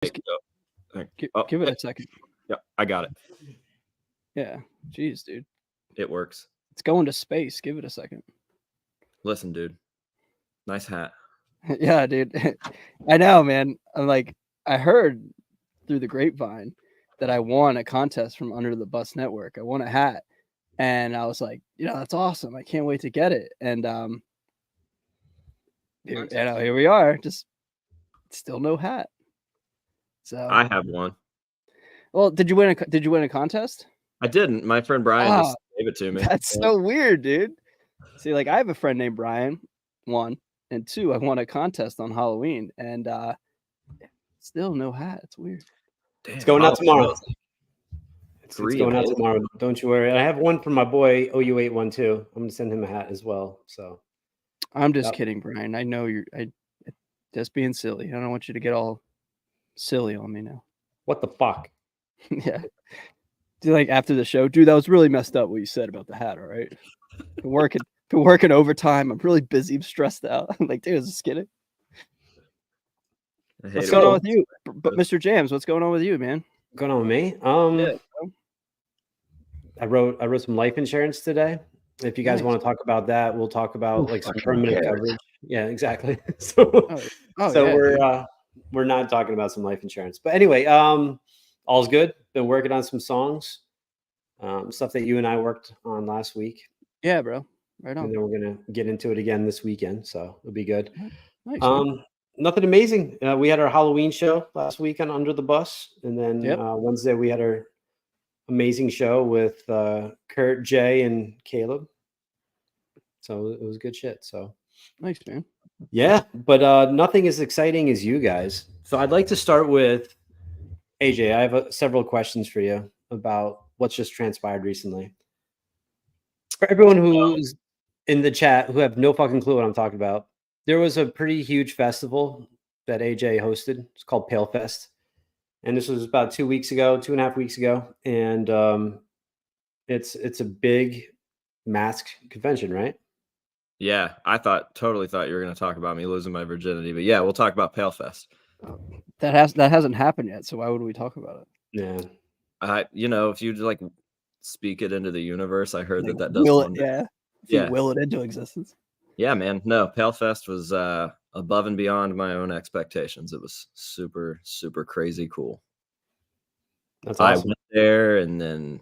Just give it a second. Yeah, I got it. Yeah. Jeez, dude. It works. It's going to space. Give it a second. Listen, dude. Nice hat. Yeah, dude. I know, man. I'm like, I heard through the grapevine that I won a contest from Under the Bus Network. I won a hat. And I was like, that's awesome. I can't wait to get it. And here we are. Just still no hat. So I have one. Well, did you win a contest? I didn't. My friend Brian just gave it to me. That's so weird, dude. See, like I have a friend named Brian, 1, and 2, I won a contest on Halloween, and still no hat. It's weird. Damn, it's going out tomorrow. It's going out tomorrow. Don't you worry. I have one from my boy OU812. I'm gonna send him a hat as well. So I'm just kidding, Brian. I know you're just being silly. I don't want you to get all silly on me now. What the fuck? Yeah. Do like after the show, dude, that was really messed up what you said about the hat, all right? Been working overtime. I'm really busy. I'm stressed out. I'm like, dude, I was just kidding. What's going on with you? But Mr. Jams, what's going on with you, man? Going on with me? I wrote some life insurance today. If you guys want to talk about that, we'll talk about like some permanent coverage. Yeah, exactly. So we're not talking about some life insurance. But anyway, all's good. Been working on some songs. Stuff that you and I worked on last week. Yeah, bro. Right on. And then we're gonna get into it again this weekend, so it'll be good. Nice, nothing amazing. We had our Halloween show last week on Under the Bus, and then Wednesday we had our amazing show with Kurt, Jay, and Caleb. So it was good shit. So nice, man. Yeah, but nothing as exciting as you guys. So I'd like to start with AJ. I have several questions for you about what's just transpired recently. For everyone who's in the chat who have no fucking clue what I'm talking about, there was a pretty huge festival that AJ hosted. It's called Pale Fest. And this was about 2.5 weeks ago. And it's a big mask convention, right? Yeah, I totally thought you were going to talk about me losing my virginity. But yeah, we'll talk about Pale Fest. That hasn't happened yet. So why would we talk about it? Yeah. If you like speak it into the universe, I heard that does. Will it, yeah. You will it into existence. Yeah, man. No, Pale Fest was above and beyond my own expectations. It was super, super crazy cool. That's awesome. I went there, and then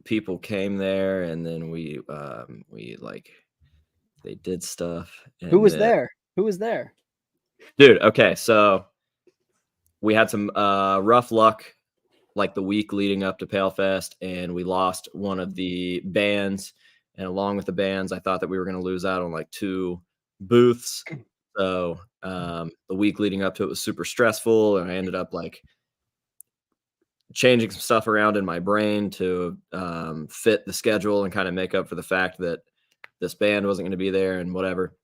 people came there, and then we they did stuff. Who was there? Dude, okay, so we had some rough luck like the week leading up to Pale Fest, and we lost one of the bands. And along with the bands, I thought that we were going to lose out on like 2 booths. So the week leading up to it was super stressful, and I ended up like changing some stuff around in my brain to fit the schedule and kind of make up for the fact that this band wasn't going to be there and whatever.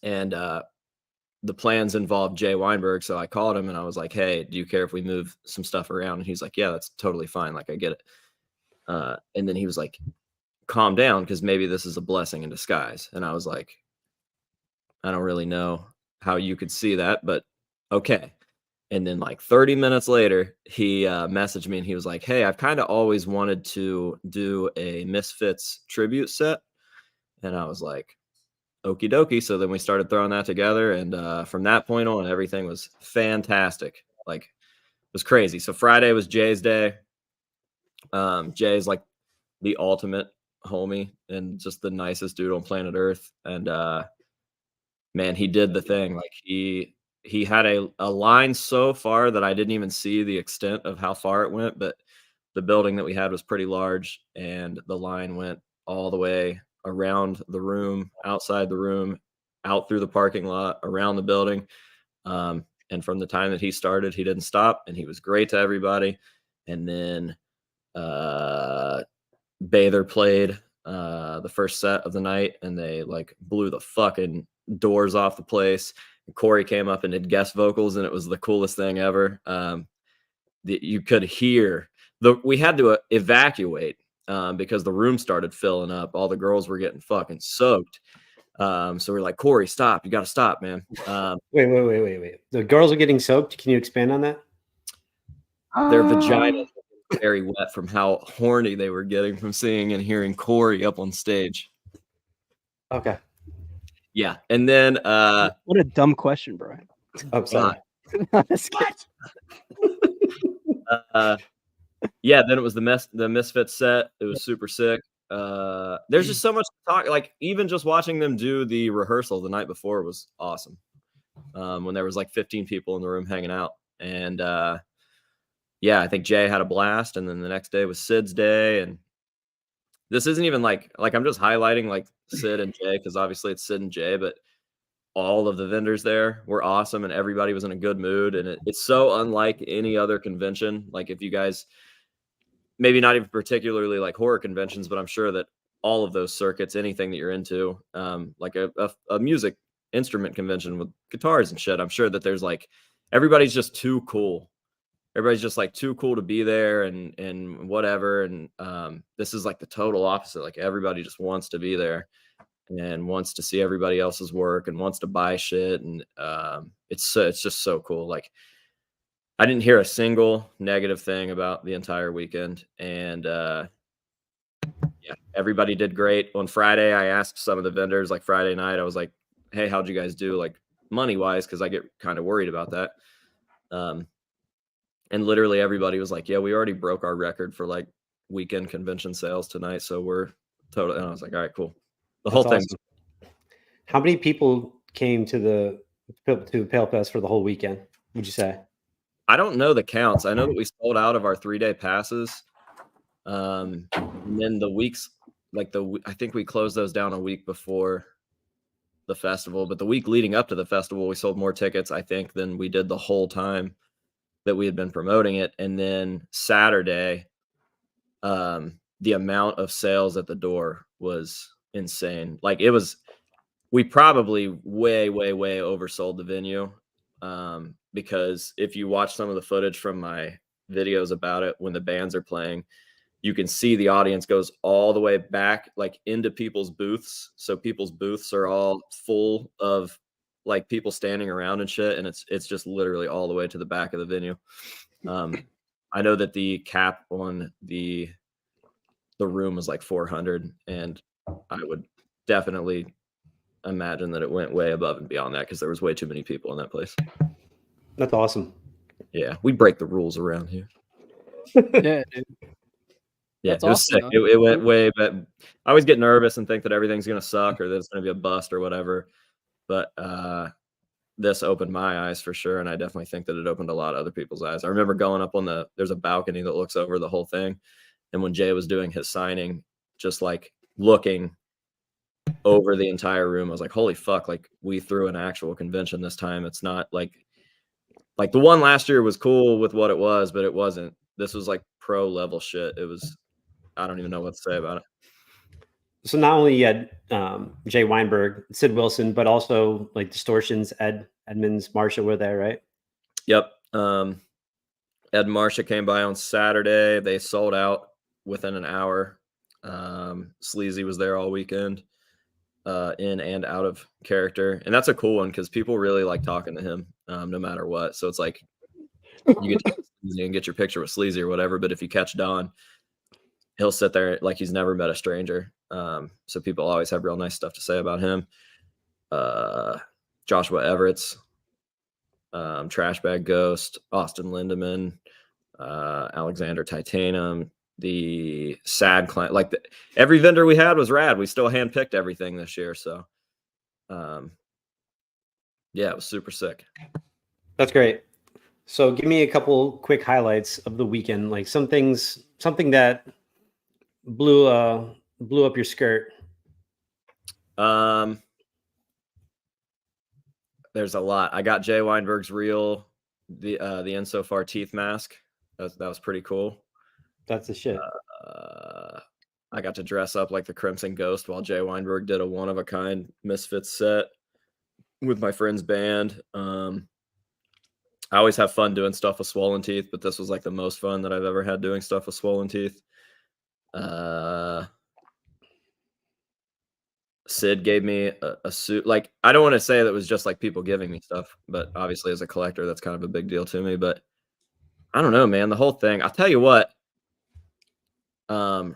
And the plans involved Jay Weinberg. So I called him and I was like, hey, do you care if we move some stuff around? And he's like, yeah, that's totally fine. Like, I get it. And then he was like, calm down, because maybe this is a blessing in disguise. And I was like, I don't really know how you could see that, but okay. And then like 30 minutes later, he messaged me and he was like, hey, I've kind of always wanted to do a Misfits tribute set. And I was like, okie dokie. So then we started throwing that together. And from that point on, everything was fantastic. Like, it was crazy. So Friday was Jay's day. Jay's like the ultimate homie and just the nicest dude on planet Earth. And man, he did the thing. Like he had a line so far that I didn't even see the extent of how far it went, but the building that we had was pretty large, and the line went all the way around the room, outside the room, out through the parking lot, around the building. And from the time that he started, he didn't stop, and he was great to everybody. And then Bather played the first set of the night, and they like blew the fucking doors off the place. And Corey came up and did guest vocals, and it was the coolest thing ever. You could hear we had to evacuate because the room started filling up. All the girls were getting fucking soaked. So we're like, Corey, stop! You got to stop, man. Wait. The girls are getting soaked. Can you expand on that? Their vaginas were very wet from how horny they were getting from seeing and hearing Corey up on stage. Okay. Yeah, and then what a dumb question, Brian. Oh, sorry. Yeah, then it was the Misfits set. It was super sick. There's just so much to talk. Like even just watching them do the rehearsal the night before was awesome. When there was like 15 people in the room hanging out, and yeah, I think Jay had a blast. And then the next day was Sid's day, and this isn't even like I'm just highlighting like Sid and Jay because obviously it's Sid and Jay, but all of the vendors there were awesome and everybody was in a good mood. And it's so unlike any other convention. Like if you guys, maybe not even particularly like horror conventions, but I'm sure that all of those circuits, anything that you're into, like a music instrument convention with guitars and shit, I'm sure that there's like, everybody's just too cool. Everybody's just like too cool to be there and whatever. And this is like the total opposite. Like everybody just wants to be there and wants to see everybody else's work and wants to buy shit. And it's just so cool. Like I didn't hear a single negative thing about the entire weekend. And yeah, everybody did great. On Friday, I asked some of the vendors, like Friday night, I was like, hey, how'd you guys do? Like money wise? Cause I get kind of worried about that. And literally everybody was like, yeah, we already broke our record for like weekend convention sales tonight. So we're totally, and I was like, all right, cool. The whole thing. Awesome. How many people came to Pale Fest for the whole weekend, would you say? I don't know the counts. I know that we sold out of our 3-day passes. And then the weeks, like I think we closed those down a week before the festival, but the week leading up to the festival, we sold more tickets, I think, than we did the whole time that we had been promoting it. And then Saturday, the amount of sales at the door was insane. Like we probably way oversold the venue. Because if you watch some of the footage from my videos about it, when the bands are playing, you can see the audience goes all the way back, like into people's booths. So people's booths are all full of like people standing around and shit. And it's just literally all the way to the back of the venue. I know that the cap on the room was like 400, and I would definitely imagine that it went way above and beyond that because there was way too many people in that place. That's awesome. Yeah, we break the rules around here. Yeah, dude. Yeah, That's it was awesome, sick. It went way, but I always get nervous and think that everything's gonna suck or that it's gonna be a bust or whatever. But this opened my eyes for sure, and I definitely think that it opened a lot of other people's eyes. I remember going up on there's a balcony that looks over the whole thing, and when Jay was doing his signing, just like looking over the entire room, I was like, holy fuck, like we threw an actual convention this time. It's not like the one last year was cool with what it was, but it wasn't. This was like pro level shit. It was, I don't even know what to say about it. So not only you had Jay Weinberg, Sid Wilson, but also like Distortions, Edmonds, Marsha were there, right? Yep. Ed and Marsha came by on Saturday. They sold out within an hour. Sleazy was there all weekend, in and out of character. And that's a cool one because people really like talking to him, no matter what. So it's like you get to get your picture with Sleazy or whatever. But if you catch Don, he'll sit there like he's never met a stranger. So people always have real nice stuff to say about him. Joshua Everett's, Trash Bag Ghost, Austin Lindemann, Alexander Titanium, the Sad Client. Like every vendor we had was rad. We still handpicked everything this year. So yeah, it was super sick. That's great. So give me a couple quick highlights of the weekend, like something that blew up your skirt. There's a lot. I got Jay Weinberg's reel, the Insofar teeth mask. That was pretty cool. That's the shit. I got to dress up like the Crimson Ghost while Jay Weinberg did a one-of-a-kind Misfits set with my friend's band. I always have fun doing stuff with swollen teeth, but this was like the most fun that I've ever had doing stuff with swollen teeth. Sid gave me a suit. Like, I don't want to say that it was just like people giving me stuff, but obviously as a collector, that's kind of a big deal to me. But I don't know, man. The whole thing. I'll tell you what.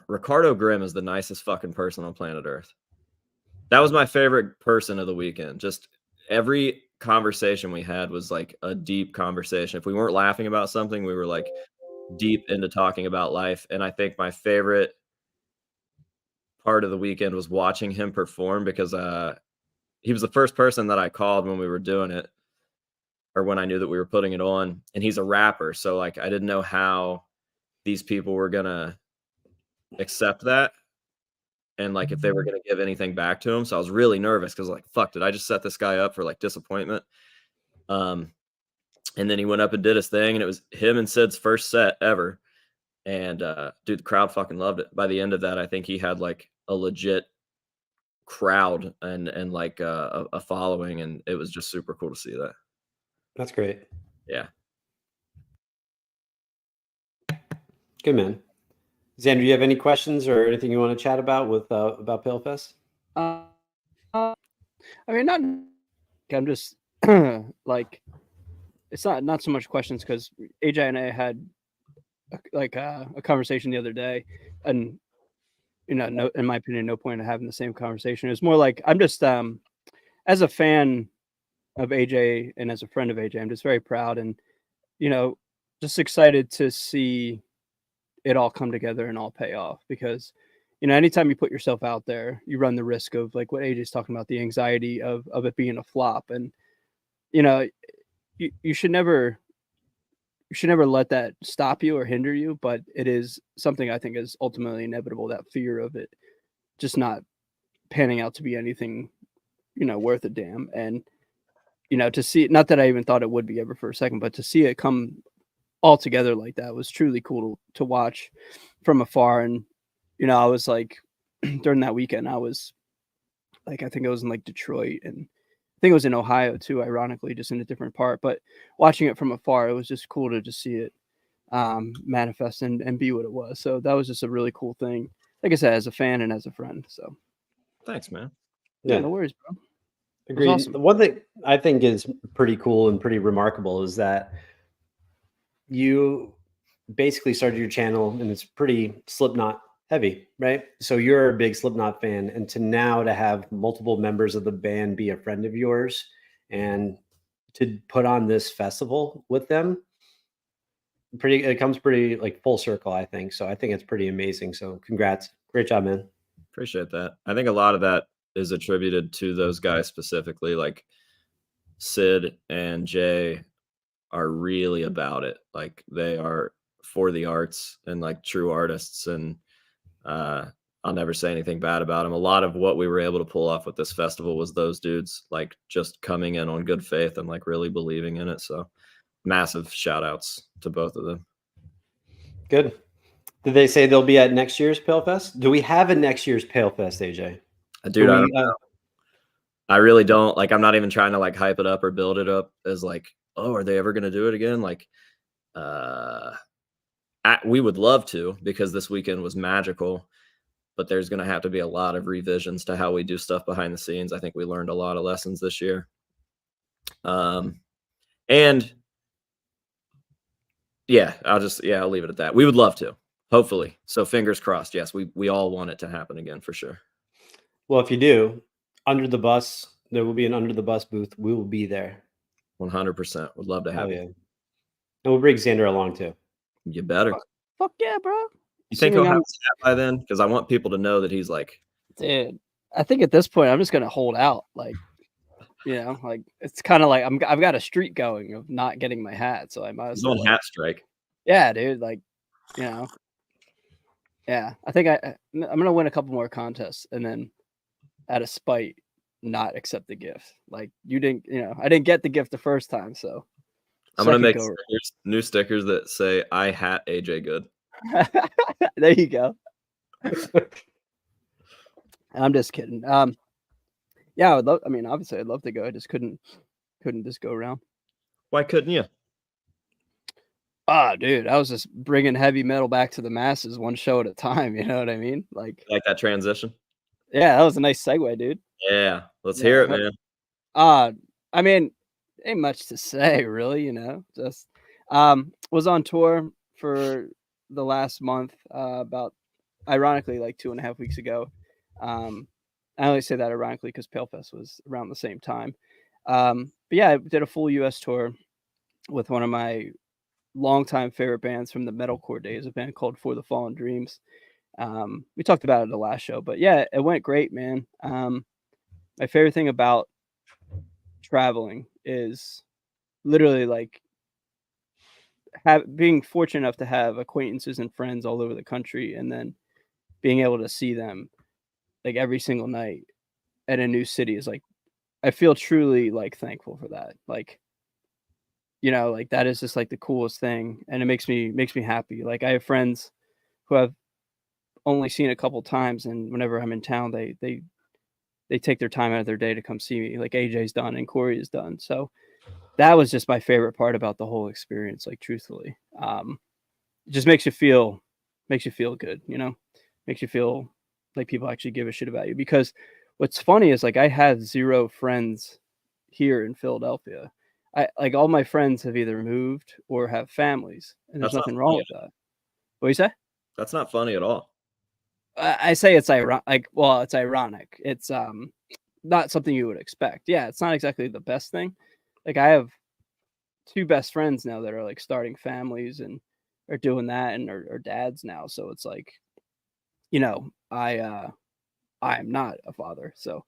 Ricardo Grimm is the nicest fucking person on planet Earth. That was my favorite person of the weekend. Just every conversation we had was like a deep conversation. If we weren't laughing about something, we were like deep into talking about life. And I think my favorite part of the weekend was watching him perform because he was the first person that I called when we were doing it, or when I knew that we were putting it on. And he's a rapper, so like I didn't know how these people were gonna accept that, and like if they were gonna give anything back to him. So I was really nervous because like, fuck, did I just set this guy up for like disappointment? And then he went up and did his thing, and it was him and Sid's first set ever. And dude, the crowd fucking loved it. By the end of that, I think he had like a legit crowd and like a following, and it was just super cool to see that. That's great. Yeah. Good, man. Xander, do you have any questions or anything you want to chat about with about PaleFest? I mean, not. I'm just like, it's not so much questions because AJ and I had a conversation the other day, and no, in my opinion, no point in having the same conversation. It's more like I'm just as a fan of AJ and as a friend of AJ, I'm just very proud and just excited to see it all come together and all pay off, because anytime you put yourself out there, you run the risk of like what AJ's talking about, the anxiety of it being a flop. And you should never let that stop you or hinder you, but it is something I think is ultimately inevitable, that fear of it just not panning out to be anything worth a damn. And to see it, not that I even thought it would be ever for a second, but to see it come all together like that was truly cool to watch from afar. And I was like, during that weekend, I was like, I think I was in like Detroit, and I think it was in Ohio too, ironically, just in a different part. But watching it from afar, it was just cool to just see it manifest and be what it was. So that was just a really cool thing, like I said, as a fan and as a friend. So Thanks, man. Yeah, no worries, bro. Agreed. Awesome. The one thing I think is pretty cool and pretty remarkable is that you basically started your channel and it's pretty Slipknot heavy, right? So you're a big Slipknot fan, and to have multiple members of the band be a friend of yours and to put on this festival with them, it comes pretty like full circle, I think. So I think it's pretty amazing. So congrats. Great job, man. Appreciate that. I think a lot of that is attributed to those guys specifically. Like Sid and Jay are really about it. Like they are for the arts and like true artists. And I'll never say anything bad about them. A lot of what we were able to pull off with this festival was those dudes like just coming in on good faith and like really believing in it. So massive shout outs to both of them. Good. Did they say they'll be at next year's PaleFest? Do we have a next year's PaleFest, AJ? Dude, I don't know. I really don't. Like, I'm not even trying to like hype it up or build it up as like, oh, are they ever going to do it again? Like, we would love to, because this weekend was magical, but there's going to have to be a lot of revisions to how we do stuff behind the scenes. I think we learned a lot of lessons this year. And yeah, I'll leave it at that. We would love to, hopefully. So fingers crossed. Yes, we all want it to happen again for sure. Well, if you do, Under the Bus, there will be an Under the Bus booth. We will be there. 100%. Would love to have you. And we'll bring Xander along too. You better. Fuck yeah, bro. You think he'll have a snap by then? Because I want people to know that he's like, dude. I think at this point I'm just gonna hold out. Like, like it's kind of like I've got a streak going of not getting my hat, so I might as well. He's on hat strike. Yeah, dude. Like, yeah. I think I'm gonna win a couple more contests and then, out of spite, not accept the gift. Like you didn't, I didn't get the gift the first time, so I'm gonna make new stickers that say "I hat AJ good." There you go. I'm just kidding. Yeah, I would love. I mean, obviously, I'd love to go. I just couldn't just go around. Why couldn't you? Dude, I was just bringing heavy metal back to the masses, one show at a time. You know what I mean? Like that transition. Yeah, that was a nice segue, dude. Yeah, let's Yeah, hear it, man. I mean, ain't much to say, really. Just was on tour for the last month. About ironically, like 2.5 weeks ago. I only say that ironically because Palefest was around the same time. But yeah, I did a full U.S. tour with one of my longtime favorite bands from the metalcore days, a band called For the Fallen Dreams. We talked about it in the last show, but yeah, it went great, man. My favorite thing about traveling is literally like being fortunate enough to have acquaintances and friends all over the country, and then being able to see them like every single night at a new city is like I feel truly like thankful for that. Like like that is just like the coolest thing, and it makes me happy. Like I have friends who I've only seen a couple times, and whenever I'm in town, they take their time out of their day to come see me. Like AJ's done and Corey is done. So that was just my favorite part about the whole experience. Like truthfully, it just makes you feel good. Makes you feel like people actually give a shit about you. Because what's funny is like I have 0 friends here in Philadelphia. I like all my friends have either moved or have families, and there's That's not nothing wrong funny. with that. What do you say? That's not funny at all. I say it's ironic. Like, well, it's ironic. It's not something you would expect. Yeah, it's not exactly the best thing. Like I have 2 best friends now that are like starting families and are doing that and are dads now. So it's like, I am not a father. So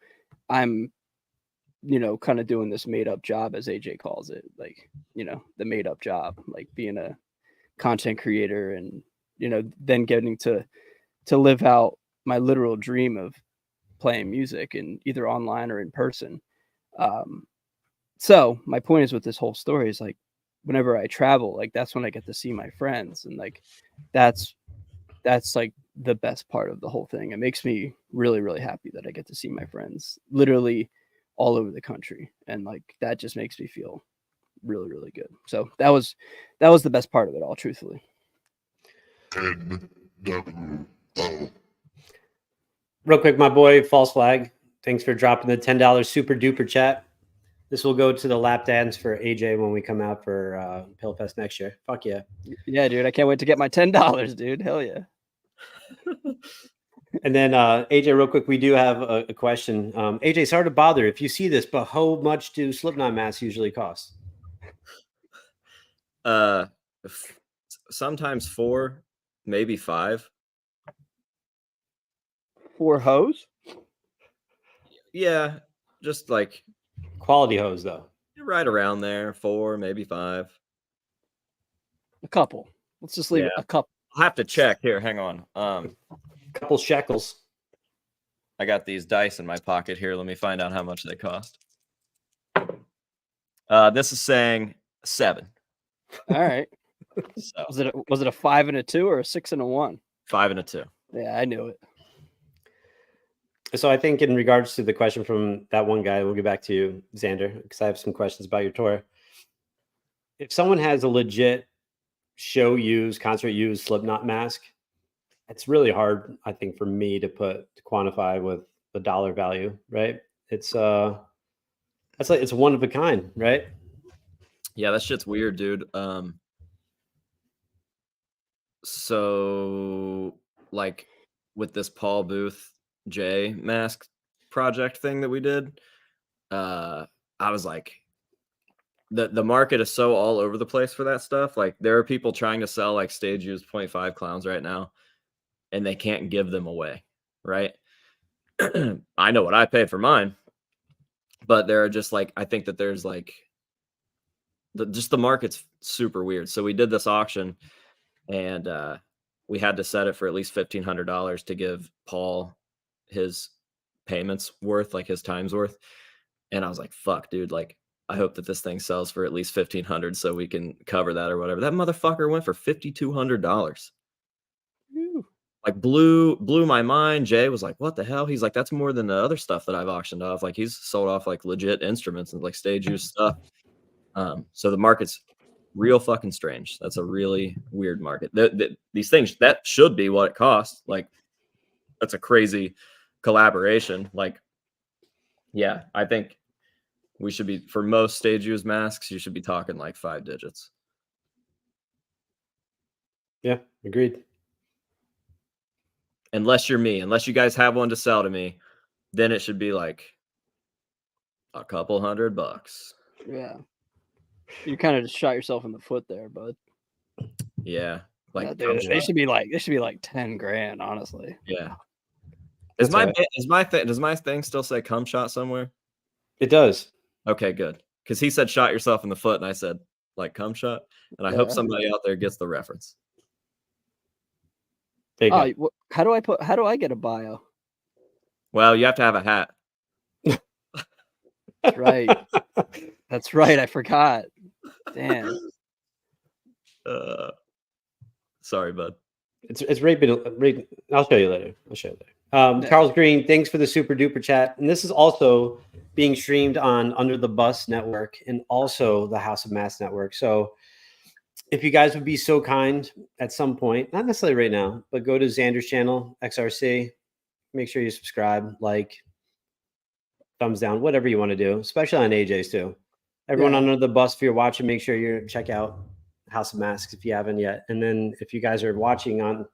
I'm, kind of doing this made up job, as AJ calls it, like, the made up job, like being a content creator and, then getting to live out my literal dream of playing music and either online or in person. So my point is with this whole story is like whenever I travel, like that's when I get to see my friends, and like that's like the best part of the whole thing. It makes me really, really happy that I get to see my friends literally all over the country, and like that just makes me feel really, really good. So that was the best part of it all, truthfully. Real quick, my boy, False Flag. Thanks for dropping the $10 super duper chat. This will go to the lap dance for AJ when we come out for Pillfest next year. Fuck yeah. Yeah, dude. I can't wait to get my $10, dude. Hell yeah. And then AJ, real quick, we do have a question. AJ, sorry to bother if you see this, but how much do Slipknot masks usually cost? Sometimes 4, maybe 5. 4 hoes? Yeah, just like Quality hose though. right around there. 4, maybe 5. A couple. Let's just leave it a couple. I'll have to check here. Hang on. Couple shekels. I got these dice in my pocket here. Let me find out how much they cost. This is saying 7. All right. So Was it a 5 and a 2 or a 6 and a 1? 5 and a 2. Yeah, I knew it. So I think in regards to the question from that one guy, we'll get back to you, Xander, because I have some questions about your tour. If someone has a legit show use, concert use Slipknot mask, it's really hard, I think, for me to quantify with the dollar value, right? It's it's one of a kind, right? Yeah, that shit's weird, dude. So like with this Paul Booth J mask project thing that we did, I was like, the market is so all over the place for that stuff. Like there are people trying to sell like stage used 0.5 clowns right now, and they can't give them away, right? I know what I paid for mine, but there are just like, I think that there's like the market's super weird. So we did this auction, and we had to set it for at least $1,500 to give Paul his payments worth, like his time's worth. And I was like, fuck, dude, like I hope that this thing sells for at least $1,500 so we can cover that or whatever. That motherfucker went for $5,200. Like blew my mind. Jay was like, what the hell? He's like, that's more than the other stuff that I've auctioned off. Like he's sold off like legit instruments and like stage use stuff. So the market's real fucking strange. That's a really weird market. These things, that should be what it costs. Like that's a crazy collaboration, like, yeah, I think we should be, for most stage use masks, you should be talking like 5 digits. Yeah, agreed. Unless you're me, unless you guys have one to sell to me, then it should be like a couple $100. Yeah. You kind of just shot yourself in the foot there, bud. Yeah. Like, Yeah, dude, they should be like 10 grand, honestly. yeah. That's all right. Does my thing still say cum shot somewhere? It does. Okay, good. Because he said shot yourself in the foot, and I said like cum shot, and I hope somebody out there gets the reference. There you go. How do I get a bio? Well, you have to have a hat. That's right. That's right. I forgot. Damn. Sorry, bud. It's right. I'll show you later. Charles Green, thanks for the super duper chat. And this is also being streamed on Under the Bus Network and also the House of Mass Network. So if you guys would be so kind at some point, not necessarily right now, but go to Xander's channel, XRC. Make sure you subscribe, like, thumbs down, whatever you want to do, especially on AJ's too. Everyone Under the Bus, if you're watching, make sure you check out House of Masks if you haven't yet. And then if you guys are watching on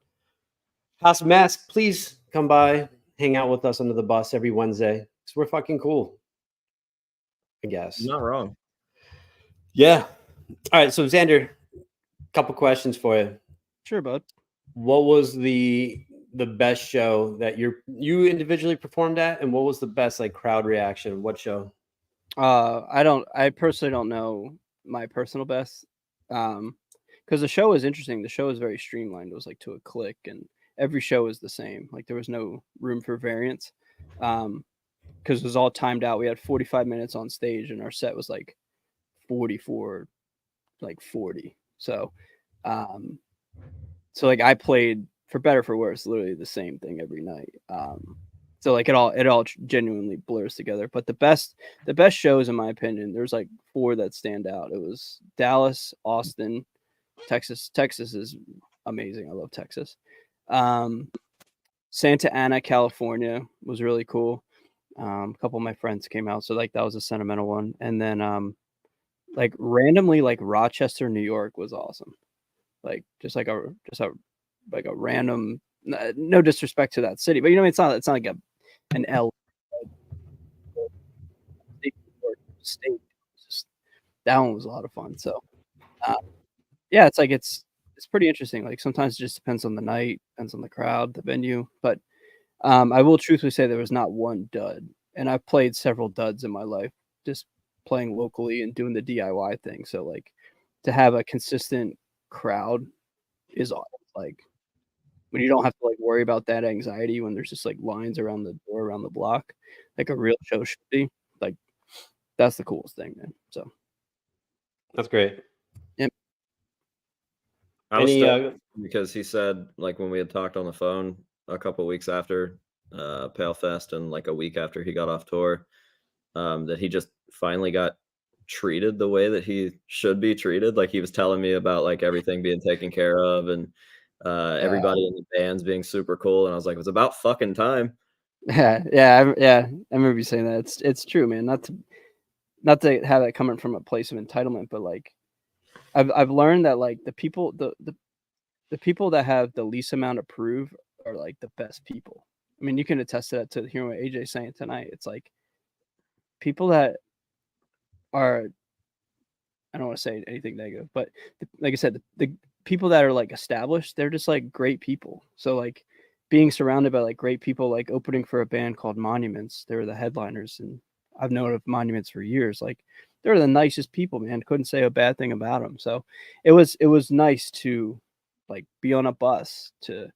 House of Masks, please come by, hang out with us Under the Bus every Wednesday. Because we're fucking cool, I guess. You're not wrong. Yeah. All right. So Xander, couple questions for you. Sure, bud. What was the best show that you individually performed at, and what was the best like crowd reaction? What show? I personally don't know my personal best. Because the show was interesting. The show was very streamlined. It was like to a click, and every show was the same. Like there was no room for variance. Because it was all timed out. We had 45 minutes on stage, and our set was like 44, like 40. So like I played, for better for worse, literally the same thing every night. So like it all genuinely blurs together. But the best shows, in my opinion, there's like 4 that stand out. It was Dallas, Austin, Texas. Texas is amazing. I love Texas. Santa Ana, California was really cool. A couple of my friends came out, so like that was a sentimental one. And then like randomly, like Rochester, New York was awesome. Like just a random, no disrespect to that city, but you know, it's not like an L state. Just, that one was a lot of fun. So yeah, it's like it's pretty interesting. Like sometimes it just depends on the night, depends on the crowd, the venue. But I will truthfully say there was not one dud, and I've played several duds in my life, just playing locally and doing the DIY thing. So like to have a consistent crowd is awesome. Like when you don't have to like worry about that anxiety when there's just like lines around the door, around the block, like a real show should be. Like that's the coolest thing, man. So that's great. Yeah. Because he said, like, when we had talked on the phone a couple weeks after Pale Fest and like a week after he got off tour, that he just finally got treated the way that he should be treated. Like he was telling me about like everything being taken care of and everybody in the bands being super cool, and I was like, it was about fucking time. Yeah. I remember you saying that. It's true, man. Not to have that coming from a place of entitlement, but like I've learned that like the people the people that have the least amount of prove are like the best people. I mean, you can attest to that, to hearing what AJ's saying tonight. It's like people that are, I don't want to say anything negative, but like I said, the people that are like established, they're just like great people. So like being surrounded by like great people, like opening for a band called Monuments, they were the headliners, and I've known of Monuments for years. Like they're the nicest people, man. Couldn't say a bad thing about them. So it was nice to like be on a bus, to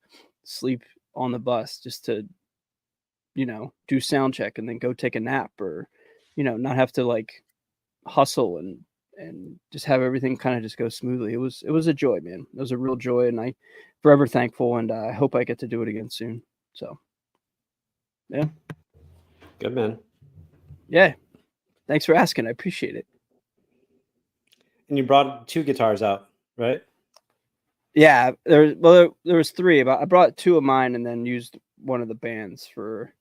sleep on the bus, just to, you know, do sound check and then go take a nap, or, you know, not have to like hustle and just have everything kind of just go smoothly. It was a joy, man. It was a real joy, and I forever thankful, and I hope I get to do it again soon. So yeah. Good, man. Yeah. Thanks for asking. I appreciate it. And you brought 2 guitars out, right? Yeah, there was 3. But I brought 2 of mine and then used one of the band's for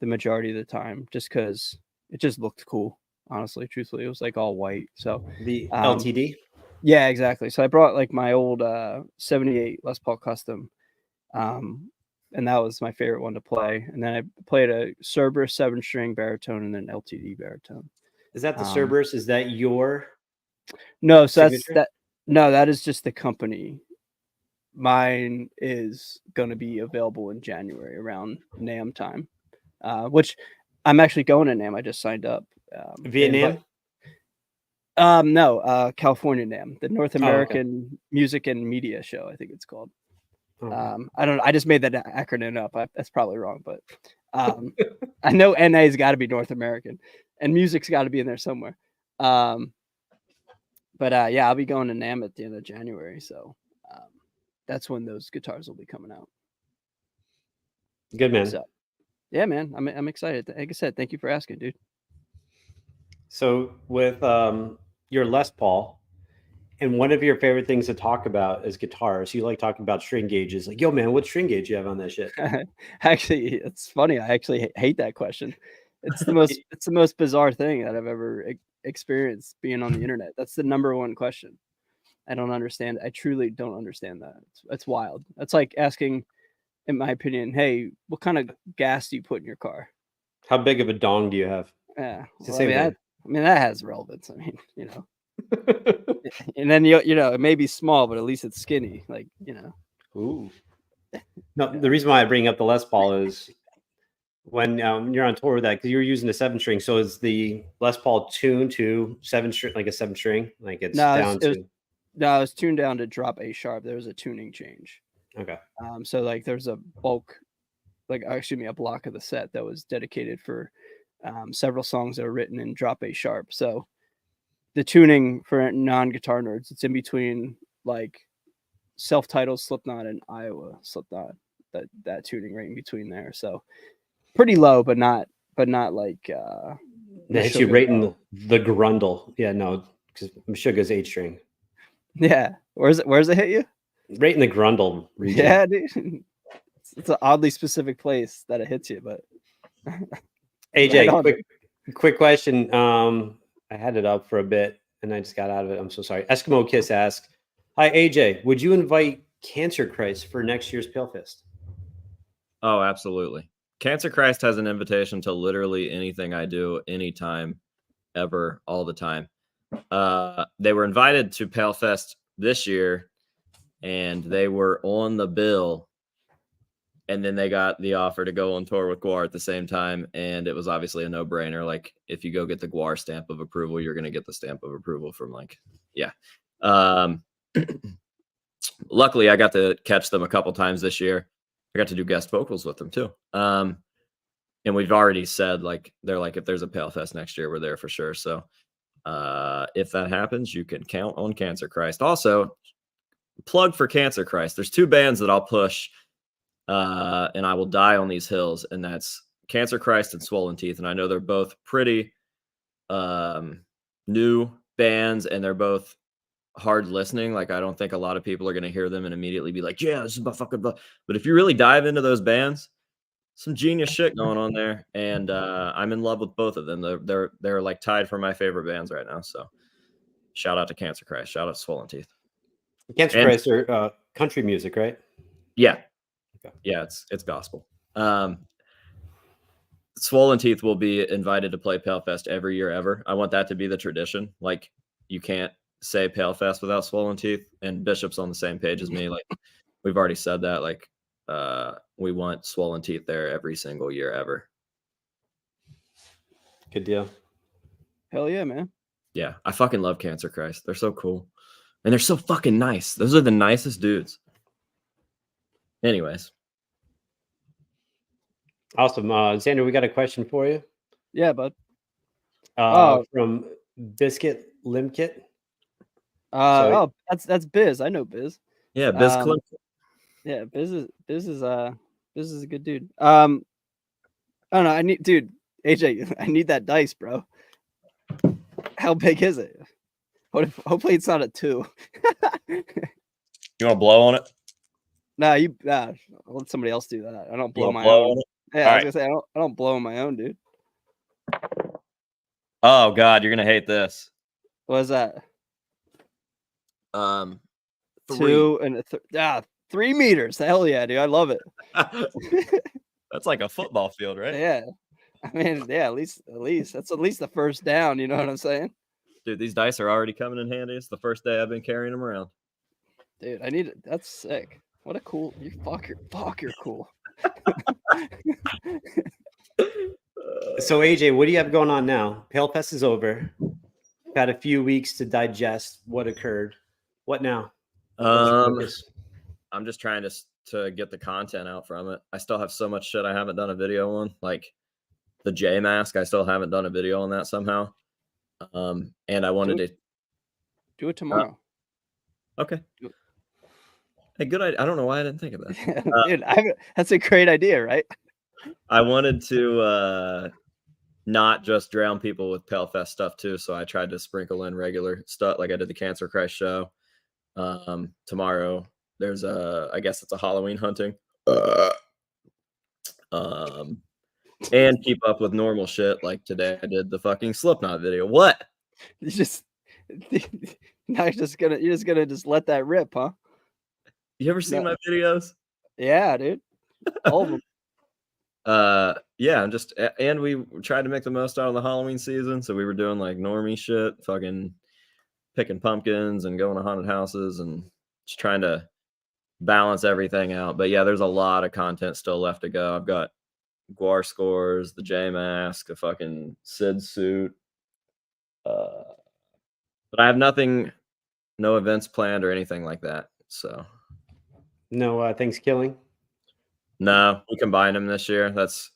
the majority of the time, just because it just looked cool. Honestly, truthfully, it was like all white. So The LTD. yeah, exactly. So I brought like my old 78 Les Paul Custom, and that was my favorite one to play. And then I played a Cerberus 7-string baritone and then LTD baritone. Is that the Cerberus? Is that your No, so signature? that is just the company. Mine is going to be available in January around NAMM time, which I'm actually going to NAMM. I just signed up. Vietnam? No, California NAMM, the North okay. American Music and Media Show, I think it's called. Oh. I don't know. I just made that acronym up. That's probably wrong, but I know NA's got to be North American, and music's got to be in there somewhere. But yeah, I'll be going to NAMM at the end of January, so that's when those guitars will be coming out. Good, man. So, yeah, man, I'm excited. Like I said, thank you for asking, dude. So with your Les Paul, and one of your favorite things to talk about as guitarists, you like talking about string gauges. Like, yo, man, what string gauge you have on that shit? Actually, it's funny. I actually hate that question. It's the most bizarre thing that I've ever experienced being on the internet. That's the number one question. I don't understand. I truly don't understand that. It's wild. That's like asking, in my opinion, hey, what kind of gas do you put in your car? How big of a dong do you have? Yeah, It's the well, same thing. I mean that has relevance. I mean, you know. And then you know it may be small, but at least it's skinny. Like, you know. Ooh. No, the reason why I bring up the Les Paul is when you're on tour with that, because you're using a 7-string. So is the Les Paul tuned to 7-string, like a 7-string? Like it's down to. No, it was tuned down to drop A sharp. There was a tuning change. Okay. So like there's a bulk, like a block of the set that was dedicated for several songs that are written in drop A sharp. So the tuning for non-guitar nerds, it's in between like self-titled Slipknot and Iowa Slipknot. That tuning right in between there. So pretty low, but not like that hits you right in the grundle. Yeah, no, because Meshuggah's 8-string. Yeah. Where's it hit you? Right in the grundle region. Yeah, dude. It's an oddly specific place that it hits you, but AJ, quick question. I had it up for a bit and I just got out of it. I'm so sorry. Eskimo Kiss asks, hi AJ, would you invite Cancer Christ for next year's Pale Fest? Oh, absolutely. Cancer Christ has an invitation to literally anything I do, anytime, ever, all the time. They were invited to Pale Fest this year, and they were on the bill, and then they got the offer to go on tour with Guar at the same time, and it was obviously a no-brainer. Like, if you go get the Guar stamp of approval, you're going to get the stamp of approval from, like, yeah. Luckily, I got to catch them a couple times this year. I got to do guest vocals with them too. And we've already said, like, they're like, if there's a Pale Fest next year, we're there for sure. So if that happens, you can count on Cancer Christ. Also, plug for Cancer Christ. There's 2 bands that I'll push, and I will die on these hills, and that's Cancer Christ and Swollen Teeth. And I know they're both pretty new bands, and they're both hard listening. Like, I don't think a lot of people are going to hear them and immediately be like, yeah, this is about fucking blah. But if you really dive into those bands, some genius shit going on there, and I'm in love with both of them. They're like tied for my favorite bands right now. So shout out to Cancer Christ, shout out to Swollen Teeth. Cancer Christ are country music, right? Yeah. Okay. Yeah, it's gospel. Swollen Teeth will be invited to play Pale Fest every year ever. I want that to be the tradition. Like, you can't say Pale Fest without Swollen Teeth, and Bishop's on the same page as me. Like, we've already said that. Like, we want Swollen Teeth there every single year ever. Good deal. Hell yeah, man. Yeah, I fucking love Cancer Christ. They're so cool, and they're so fucking nice. Those are the nicest dudes. Anyways, awesome. Xander, we got a question for you. Yeah, bud. From Biscuit Limkit. That's Biz. I know Biz. Yeah, Biz Clip. Yeah, Biz is a good dude. I don't know. AJ, I need that dice, bro. How big is it? Hopefully it's not a 2. You want to blow on it? Nah, I'll let somebody else do that. I don't blow my blow own. on it? Yeah, All I was right. gonna say I don't blow on my own, dude. Oh God, you're gonna hate this. What is that? 3. 2 and 3 meters. Hell yeah, dude. I love it. That's like a football field, right? Yeah. I mean, yeah, at least that's at least the first down. You know what I'm saying? Dude, these dice are already coming in handy. It's the first day I've been carrying them around. Dude, I need it. That's sick. What a cool. You're cool. So AJ, what do you have going on now? Pale Fest is over. You've had a few weeks to digest what occurred. What now? What's your focus? I'm just trying to get the content out from it. I still have so much shit I haven't done a video on, like the J mask. I still haven't done a video on that somehow. And I wanted to do it tomorrow. Okay. Hey, good idea. I don't know why I didn't think of that. Dude, that's a great idea, right? I wanted to not just drown people with Pale Fest stuff too, so I tried to sprinkle in regular stuff, like I did the Cancer Christ show. Tomorrow there's I guess it's a Halloween hunting. And keep up with normal shit. Like today I did the fucking Slipknot video. What? You just now you're just gonna let that rip, huh? You ever seen my videos? Yeah, dude. All of them. Yeah, and we tried to make the most out of the Halloween season, so we were doing like normie shit, fucking picking pumpkins and going to haunted houses and just trying to balance everything out. But yeah, there's a lot of content still left to go. I've got Guar scores, the J mask, a fucking Sid suit. But I have no events planned or anything like that. So no Thanksgiving. No, we combined them this year. That's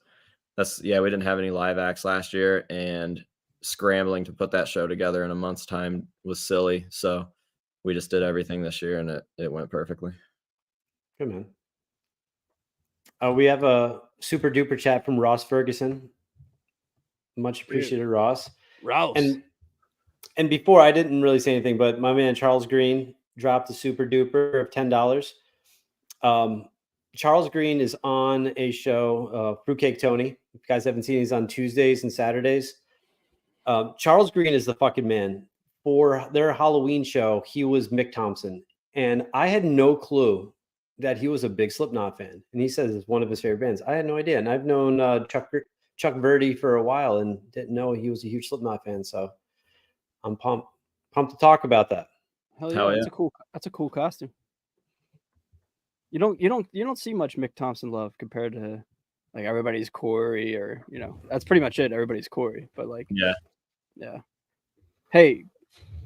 yeah, we didn't have any live acts last year, and scrambling to put that show together in a month's time was silly. So we just did everything this year, and it went perfectly. Good man. We have a super duper chat from Ross Ferguson. Much appreciated, Ross. And before I didn't really say anything, but my man Charles Green dropped a super duper of $10. Charles Green is on a show, Fruitcake Tony. If you guys haven't seen, he's on Tuesdays and Saturdays. Charles Green is the fucking man. For their Halloween show, he was Mick Thompson. And I had no clue that he was a big Slipknot fan. And he says it's one of his favorite bands. I had no idea. And I've known Chuck Verdi for a while and didn't know he was a huge Slipknot fan. So I'm pumped to talk about that. Hell yeah, that's a cool costume. You don't see much Mick Thompson love compared to like everybody's Corey, or that's pretty much it. Everybody's Corey, but like yeah. Hey,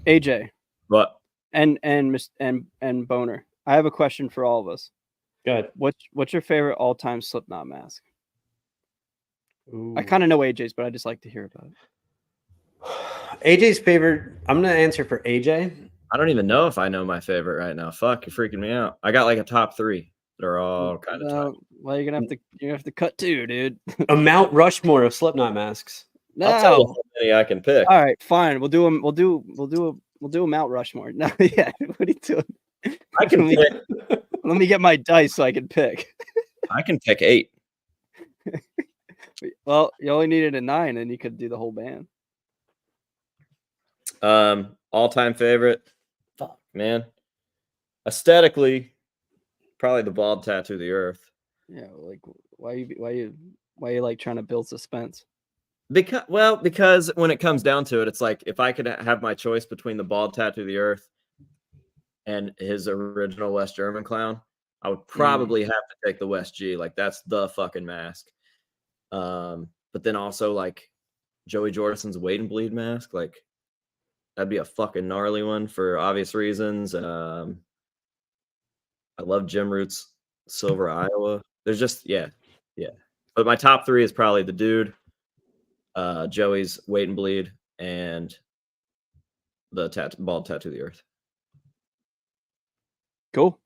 AJ. What? And Boner. I have a question for all of us. Go ahead. What's your favorite all-time Slipknot mask? Ooh. I kind of know AJ's, but I just like to hear about it. AJ's favorite. I'm gonna answer for AJ. I don't even know if I know my favorite right now. Fuck, you're freaking me out. I got like a top 3. They're all kind of well, you're gonna have to cut 2, dude. A Mount Rushmore of Slipknot masks. No. I'll tell you how many I can pick. All right, fine. We'll do a Mount Rushmore. No, yeah. What are you doing? I can let me get my dice so I can pick. I can pick 8. Well, you only needed a 9, and you could do the whole band. All-time favorite. Fuck, man. Aesthetically, probably the bald tattoo the earth. Yeah, like why you like trying to build suspense? Because when it comes down to it, it's like if I could have my choice between the bald tattoo the earth and his original West German clown, I would probably have to take the West G. Like that's the fucking mask. But then also like Joey Jordison's Wait and Bleed mask, like that'd be a fucking gnarly one for obvious reasons. I love Jim Root's Silver Iowa. There's just yeah. But my top 3 is probably the dude, Joey's Wait and Bleed, and the bald tattoo the earth. Cool.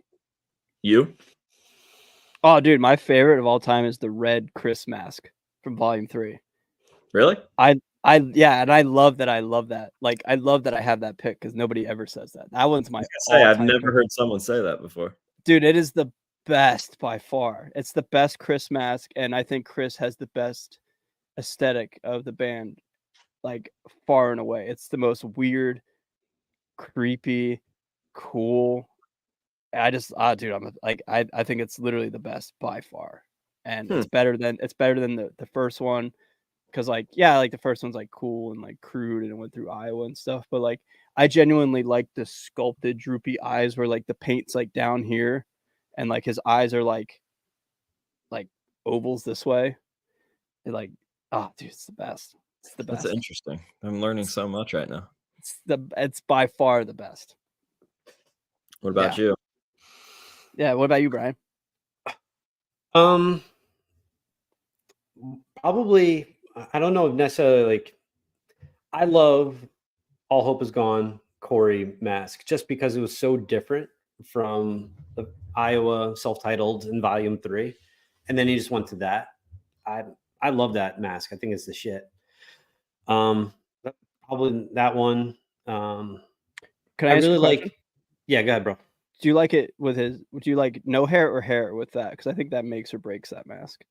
You? Oh, dude, my favorite of all time is the red Chris mask from Volume 3. Really? Yeah, and I love that. Like, I love that I have that pick because nobody ever says that. That one's my. I've never heard someone say that before. Dude, it is the best by far. It's the best Chris mask, and I think Chris has the best aesthetic of the band, like far and away. It's the most weird, creepy, cool. Dude, I think it's literally the best by far, and it's better than the first one. Because like the first one's like cool and like crude and it went through Iowa and stuff, but like I genuinely like the sculpted droopy eyes where like the paint's like down here and like his eyes are like ovals this way. It like, oh dude, it's the best. It's the best. That's interesting. I'm learning so much right now. It's by far the best. What about you? Yeah, what about you, Brian? Probably, I don't know necessarily, like, I love All Hope Is Gone Corey mask just because it was so different from the Iowa self-titled in volume 3, and then he just went to that. I love that mask. I think it's the shit. Probably that one. Can I really like. Yeah, go ahead, bro. Do you like it with his? Would you like no hair or hair with that? Because I think that makes or breaks that mask.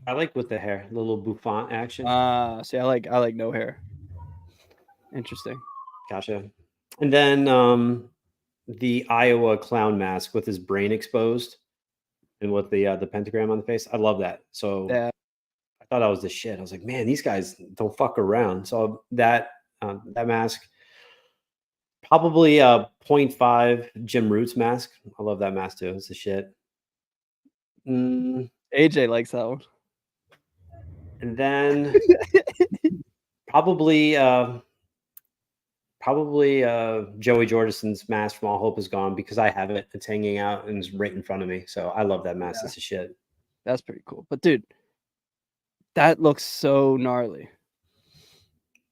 I like with the hair, the little bouffant action. See, I like no hair. Interesting. Gotcha. And then the Iowa clown mask with his brain exposed and with the pentagram on the face. I love that. So yeah. I thought that was the shit. I was like, man, these guys don't fuck around. So that mask. Probably a 0.5 Jim Roots mask. I love that mask too. It's the shit. AJ likes that one. And then probably Joey Jordison's mask from All Hope Is Gone because I have it. It's hanging out and it's right in front of me. So I love that mask. It's the shit. That's pretty cool. But dude, that looks so gnarly.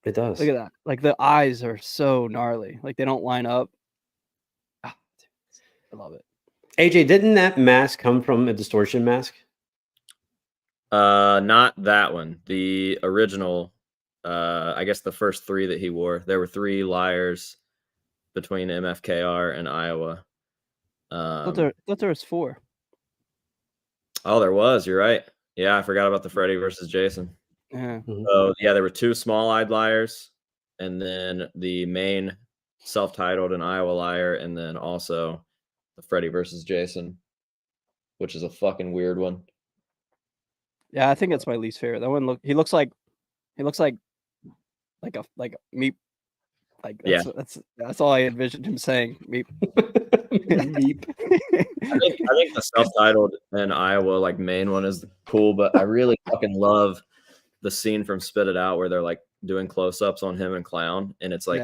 It does. Look at that. Like the eyes are so gnarly. Like they don't line up. I love it. AJ, didn't that mask come from a distortion mask? Not that one. The original, I guess the first 3 that he wore. There were 3 liars between MFKR and Iowa. I thought there was 4. Oh, there was. You're right. Yeah, I forgot about the Freddy versus Jason. Yeah. So yeah, there were 2 small-eyed liars, and then the main self-titled and Iowa liar, and then also the Freddy versus Jason, which is a fucking weird one. Yeah, I think that's my least favorite. That one he looks like a meep. Like that's all I envisioned him saying. Meep. Meep. I think the self-titled and Iowa like main one is cool, but I really fucking love the scene from Spit It Out where they're like doing close-ups on him and Clown, and it's like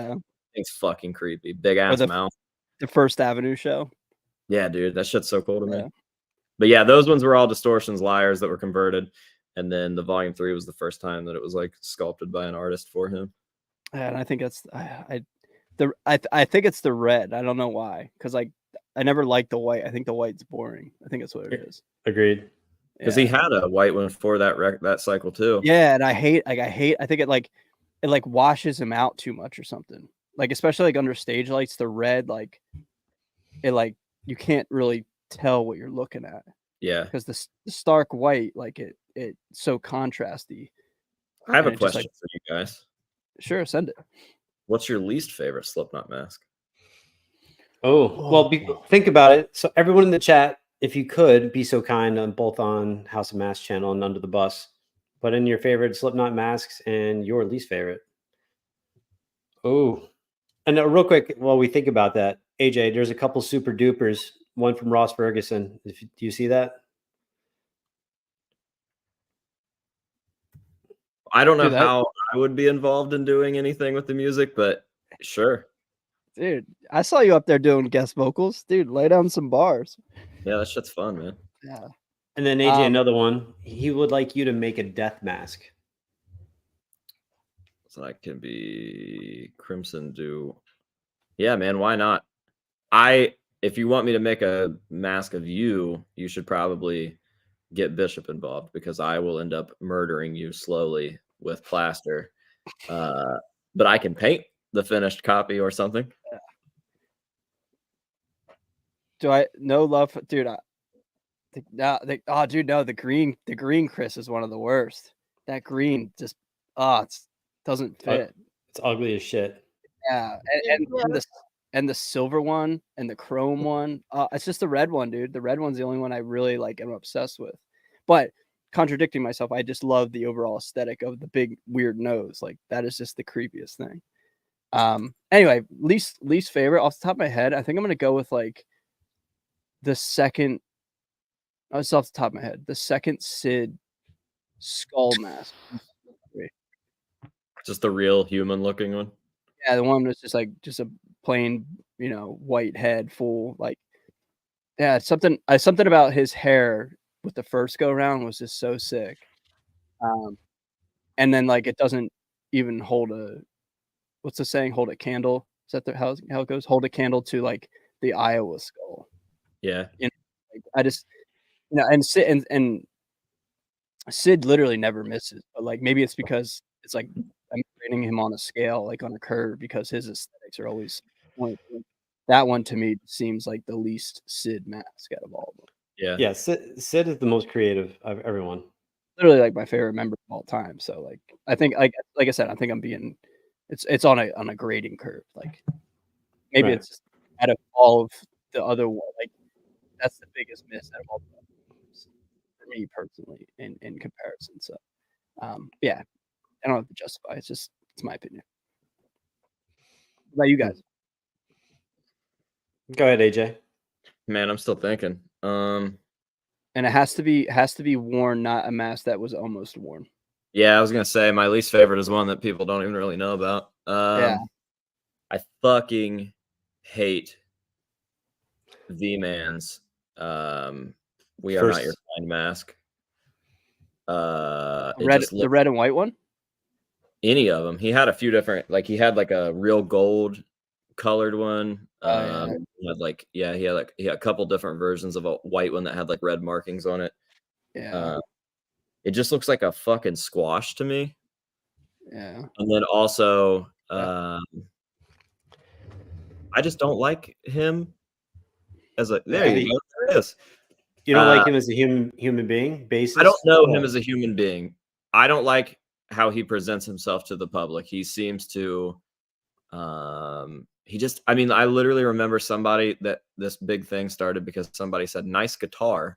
it's fucking creepy. Big ass mouth. The First Avenue show. Yeah, dude, that shit's so cool to me. But yeah, those ones were all distortions, liars that were converted, and then the volume 3 was the first time that it was like sculpted by an artist for him. Yeah, and I think that's I think it's the red. I don't know why, because like I never liked the white. I think the white's boring. I think that's what it is. Agreed. Because he had a white one for that cycle too. Yeah, and I think it washes him out too much or something. Like especially like under stage lights, the red it you can't really tell what you're looking at. Yeah, because the stark white it's so contrasty. I have a question for you guys. Sure, send it. What's your least favorite Slipknot mask? Oh, well, think about it. So everyone in the chat, if you could be so kind, both on House of Mask channel and Under the Bus, put in your favorite Slipknot masks and your least favorite. Oh, and real quick, while we think about that, AJ, there's a couple super dupers. One from Ross Ferguson. Do you see that? I don't know how I would be involved in doing anything with the music, but sure. Dude, I saw you up there doing guest vocals. Dude, lay down some bars. Yeah, that shit's fun, man. Yeah. And then AJ, another one. He would like you to make a death mask. So that can be Crimson Dew. Yeah, man, why not? If you want me to make a mask of you, you should probably get Bishop involved because I will end up murdering you slowly with plaster. But I can paint the finished copy or something. Do I no love, dude? Oh, dude, no, the green Chris is one of the worst. That green just it doesn't fit. It's ugly as shit. Yeah, and the silver one and the chrome one. It's just the red one, dude. The red one's the only one I really like. I'm obsessed with. But contradicting myself, I just love the overall aesthetic of the big weird nose. Like that is just the creepiest thing. Anyway, least favorite off the top of my head, I think I'm gonna go with like the second. Oh, it's off the top of my head. The second Sid skull mask. Just the real human looking one. Yeah, the one that's just a plain, white head, full like. Yeah, something about his hair with the first go around was just so sick. And then like it doesn't even hold a what's the saying? Hold a candle. Is that how it goes? Hold a candle to like the Iowa skull. Yeah. Like, I just and Sid literally never misses, but like maybe it's because it's like I'm rating him on a scale, like on a curve, because his aesthetics are always that one to me seems like the least Sid mask out of all of them. Yeah. Yeah, Sid is the most creative of everyone. Literally like my favorite member of all time. So like I think like I said, I think I'm being it's on a grading curve. Like maybe Right. it's just out of all of the other one, like that's the biggest miss out of all the others for me personally in comparison. So yeah, I don't have to justify. It's my opinion. What about you guys? Go ahead, AJ. Man, I'm still thinking. And it has to be worn, not a mask that was almost worn. Yeah, I was gonna say my least favorite is one that people don't even really know about. Yeah. I fucking hate V-Man's We Are Not Your Kind mask. The red and white one? Any of them. He had a few different, like he had like a real gold colored one. He had a couple different versions of a white one that had like red markings on it. Yeah. It just looks like a fucking squash to me. Yeah. And then also I just don't like him as a there you go. There it is. You don't like him as a human being basis? I don't know him as a human being. I don't like how he presents himself to the public. He seems to I literally remember somebody that this big thing started because somebody said nice guitar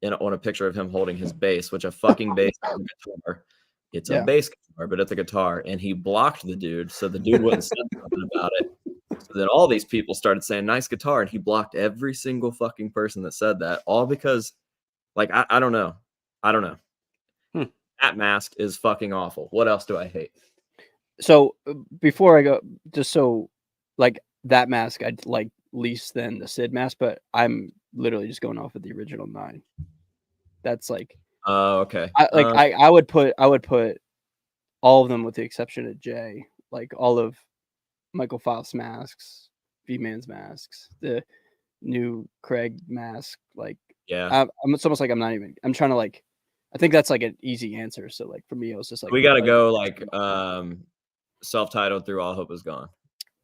on a picture of him holding his bass, which a fucking bass is a guitar. It's a bass guitar, but it's a guitar. And he blocked the dude, so the dude wouldn't say something about it. So then all these people started saying nice guitar, and he blocked every single fucking person that said that, all because, like, I don't know. That mask is fucking awful. What else do I hate? So before I go, just so like that mask I'd like least than the Sid mask, but I'm literally just going off of the original 9. That's like okay. I would put all of them with the exception of Jay, like all of Michael Faust's masks, V-Man's masks, the new Craig mask, like it's almost like I'm trying to like I think that's like an easy answer. So like for me it was just like we gotta go like self-titled Through All Hope Is Gone.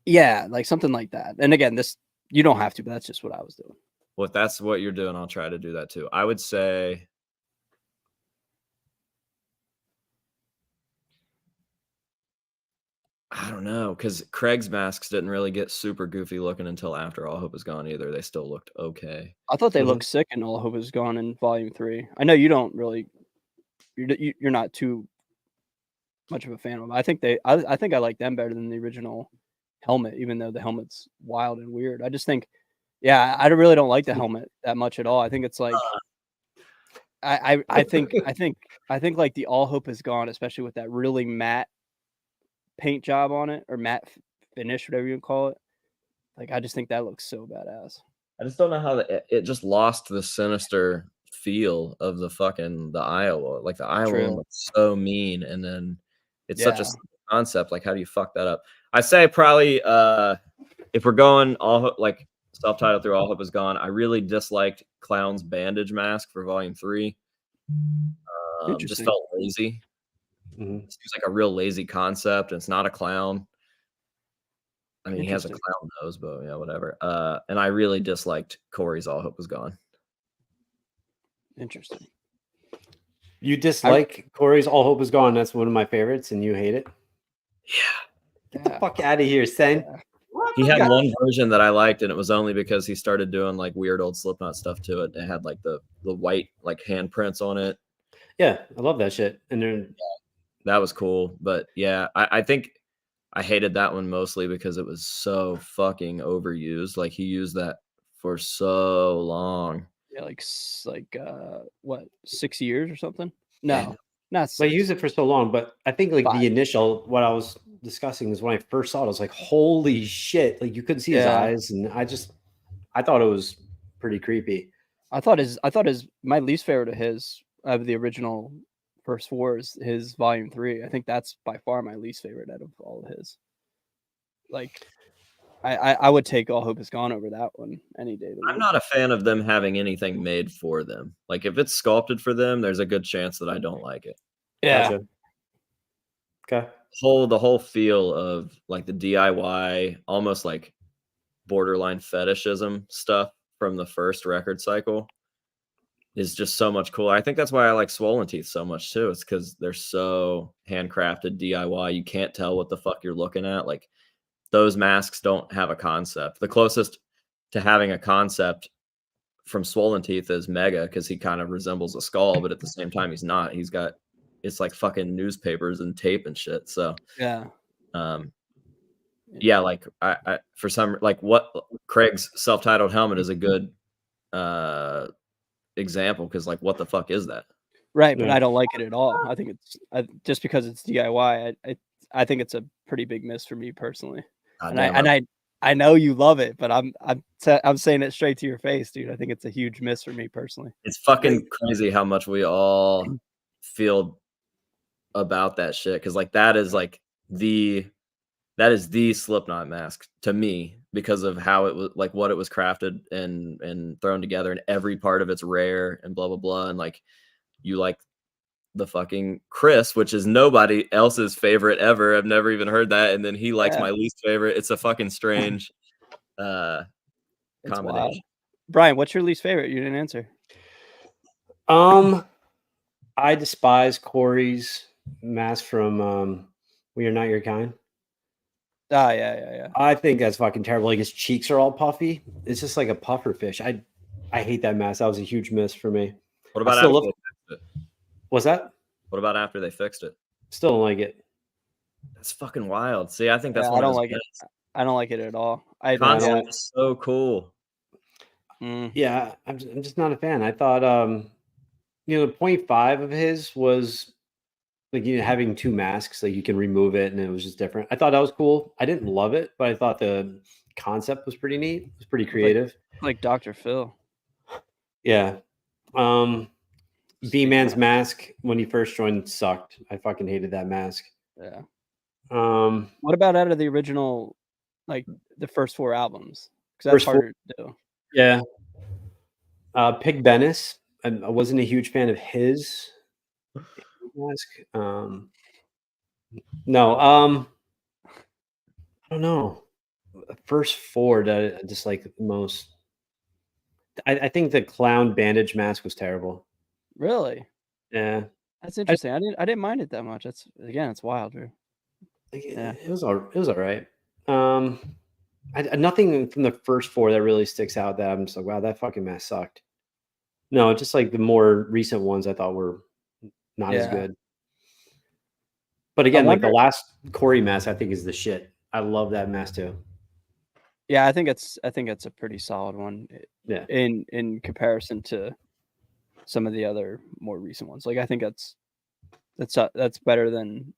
Yeah, like something like that. And again, this you don't have to, but that's just what I was doing. Well, if that's what you're doing, I'll try to do that too. I would say I don't know, because Craig's masks didn't really get super goofy looking until after All Hope Is Gone either. They still looked okay. I thought they looked sick in All Hope Is Gone in Volume 3. I know you don't really, you're not too much of a fan of them. I think I like them better than the original helmet, even though the helmet's wild and weird. I just think, I really don't like the helmet that much at all. I think it's like, I think like the All Hope Is Gone, especially with that really matte paint job on it or matte finish, whatever you call it. Like I just think that looks so badass. I just don't know how it just lost the sinister feel of the Iowa. Like the Iowa one looks so mean, and then it's such a concept. Like how do you fuck that up? I say probably if we're going like self-titled Through All Hope Is Gone, I really disliked Clown's bandage mask for Volume 3. Just felt lazy. Mm-hmm. It seems like a real lazy concept, and it's not a clown. I mean, he has a clown nose, but yeah, whatever. And I really disliked Corey's All Hope Is Gone. Interesting. You dislike Corey's All Hope Is Gone. That's one of my favorites, and you hate it. Get the fuck out of here, Sen. He had one version that I liked, and it was only because he started doing like weird old Slipknot stuff to it. It had like the white like handprints on it. Yeah, I love that shit. And then that was cool. But yeah, I think I hated that one mostly because it was so fucking overused. Like he used that for so long. Yeah, like what, 6 years or something? No, Yeah. not So I 6. used it for so long, but I think like 5. the initial what I was discussing is when I first saw it, I was like, holy shit! Like you couldn't see his eyes, and I thought it was pretty creepy. I thought my least favorite of the original first 4 is his Volume 3. I think that's by far my least favorite out of all of his. Like, I would take All Hope Is Gone over that one any day of the week. I'm not a fan of them having anything made for them. Like if it's sculpted for them, there's a good chance that I don't like it. Yeah. Gotcha. Okay. The whole feel of like the DIY, almost like borderline fetishism stuff from the first record cycle is just so much cooler. I think that's why I like Swollen Teeth so much too. It's because they're so handcrafted DIY. You can't tell what the fuck you're looking at. Like those masks don't have a concept. The closest to having a concept from Swollen Teeth is Mega, because he kind of resembles a skull, but at the same time he's not. It's like fucking newspapers and tape and shit. So yeah. Yeah, like I for some, like what Craig's self-titled helmet is a good example, because like what the fuck is that? Right, but I don't like it at all. I think just because it's DIY, I think it's a pretty big miss for me personally. I know you love it, but I'm saying it straight to your face, dude. I think it's a huge miss for me personally. It's fucking crazy how much we all feel about that shit, because like that is the Slipknot mask to me, because of how it was, like what it was crafted and thrown together, and every part of it's rare and blah blah blah. And like you like the fucking Chris, which is nobody else's favorite ever. I've never even heard that, and then he likes my least favorite. It's a fucking strange combination. Wild. Brian, what's your least favorite? You didn't answer. I despise Corey's mask from We Are Not Your Kind. Yeah. I think that's fucking terrible. Like his cheeks are all puffy. It's just like a puffer fish. I hate that mask. That was a huge miss for me. What about after they fixed it? What's that? What about after they fixed it? Still don't like it. That's fucking wild. See, I think that's I don't like it. I don't like it at all. Concept is so cool. Yeah, I'm just not a fan. I thought the 0.5 of his was like having 2 masks, like you can remove it and it was just different. I thought that was cool. I didn't love it, but I thought the concept was pretty neat. It was pretty creative. Like Dr. Phil. Yeah. V-Man's mask when he first joined sucked. I fucking hated that mask. Yeah. What about out of the original, like the first 4 albums? Because that's harder to do. Yeah. Pig Bennis. I wasn't a huge fan of his mask. No. I don't know. First 4 that I just like the most. I think the clown bandage mask was terrible. Really? Yeah. That's interesting. I didn't mind it that much. It's wild, Drew. Yeah. It was all right. Nothing from the first 4 that really sticks out that I'm just like, wow, that fucking mask sucked. No, just like the more recent ones I thought were not as good. But again, like the last Corey mask, I think is the shit. I love that mask too. Yeah, I think it's a pretty solid one. Yeah. In comparison to some of the other more recent ones. Like I think that's better than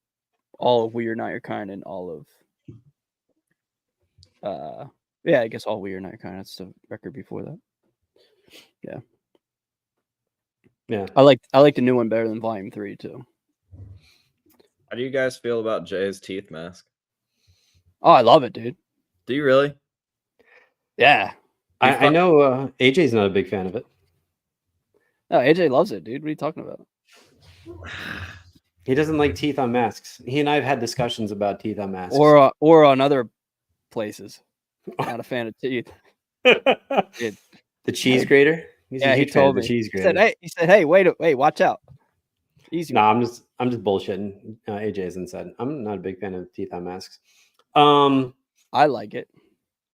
all of We Are Not Your Kind and all of I guess all We Are Not Your Kind. That's the record before that. Yeah. Yeah. I like the new one better than Volume 3 too. How do you guys feel about Jay's teeth mask? Oh, I love it, dude. Do you really? Yeah. I know AJ's not a big fan of it. No, AJ loves it, dude. What are you talking about? He doesn't like teeth on masks. He and I have had discussions about teeth on masks. Or on other places. Not a fan of teeth. The cheese grater? He's Yeah, a he huge fan of told the me. cheese He said, grater. "Hey, wait, watch out." Easy. No, I'm just bullshitting. AJ hasn't said. I'm not a big fan of teeth on masks. I like it.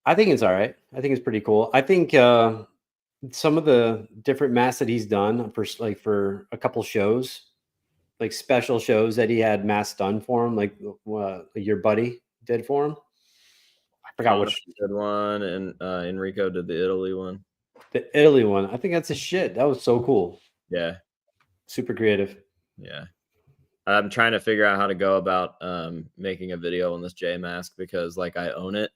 I think it's all right. I think it's pretty cool. I think some of the different masks that he's done for a couple shows, like special shows that he had masks done for him, like your buddy did for him. I forgot which. Did one, and Enrico did the Italy one. The Italy one. I think that's a shit. That was so cool. Yeah. Super creative. Yeah. I'm trying to figure out how to go about making a video on this J mask because like I own it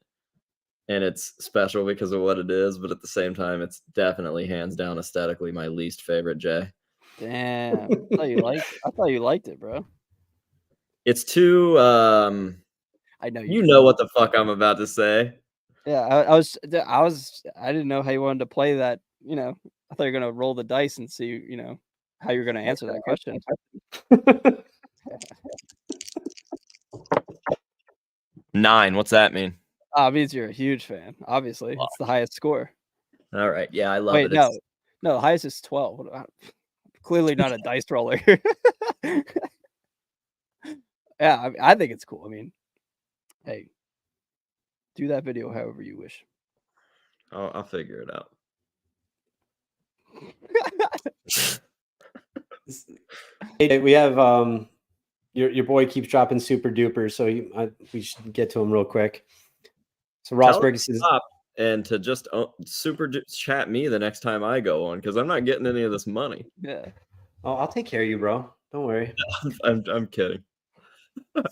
and it's special because of what it is, but at the same time it's definitely hands down aesthetically my least favorite J. Damn. I thought you liked it, bro. It's too I know you know what the fuck I'm about to say. Yeah, I didn't know how you wanted to play that, I thought you were gonna roll the dice and see, how you're gonna answer that question. 9, what's that mean? It means you're a huge fan. Obviously, it's the highest score. All right, yeah, I love Wait, it. no, the highest is 12. Clearly not a dice roller. Yeah, I think it's cool. I mean, hey, do that video however you wish. I'll figure it out. We have your boy keeps dropping super duper, so we should get to him real quick. So Rosberg says, stop and to just super chat me the next time I go on because I'm not getting any of this money. Yeah. "Oh, I'll take care of you, bro. Don't worry." I'm kidding.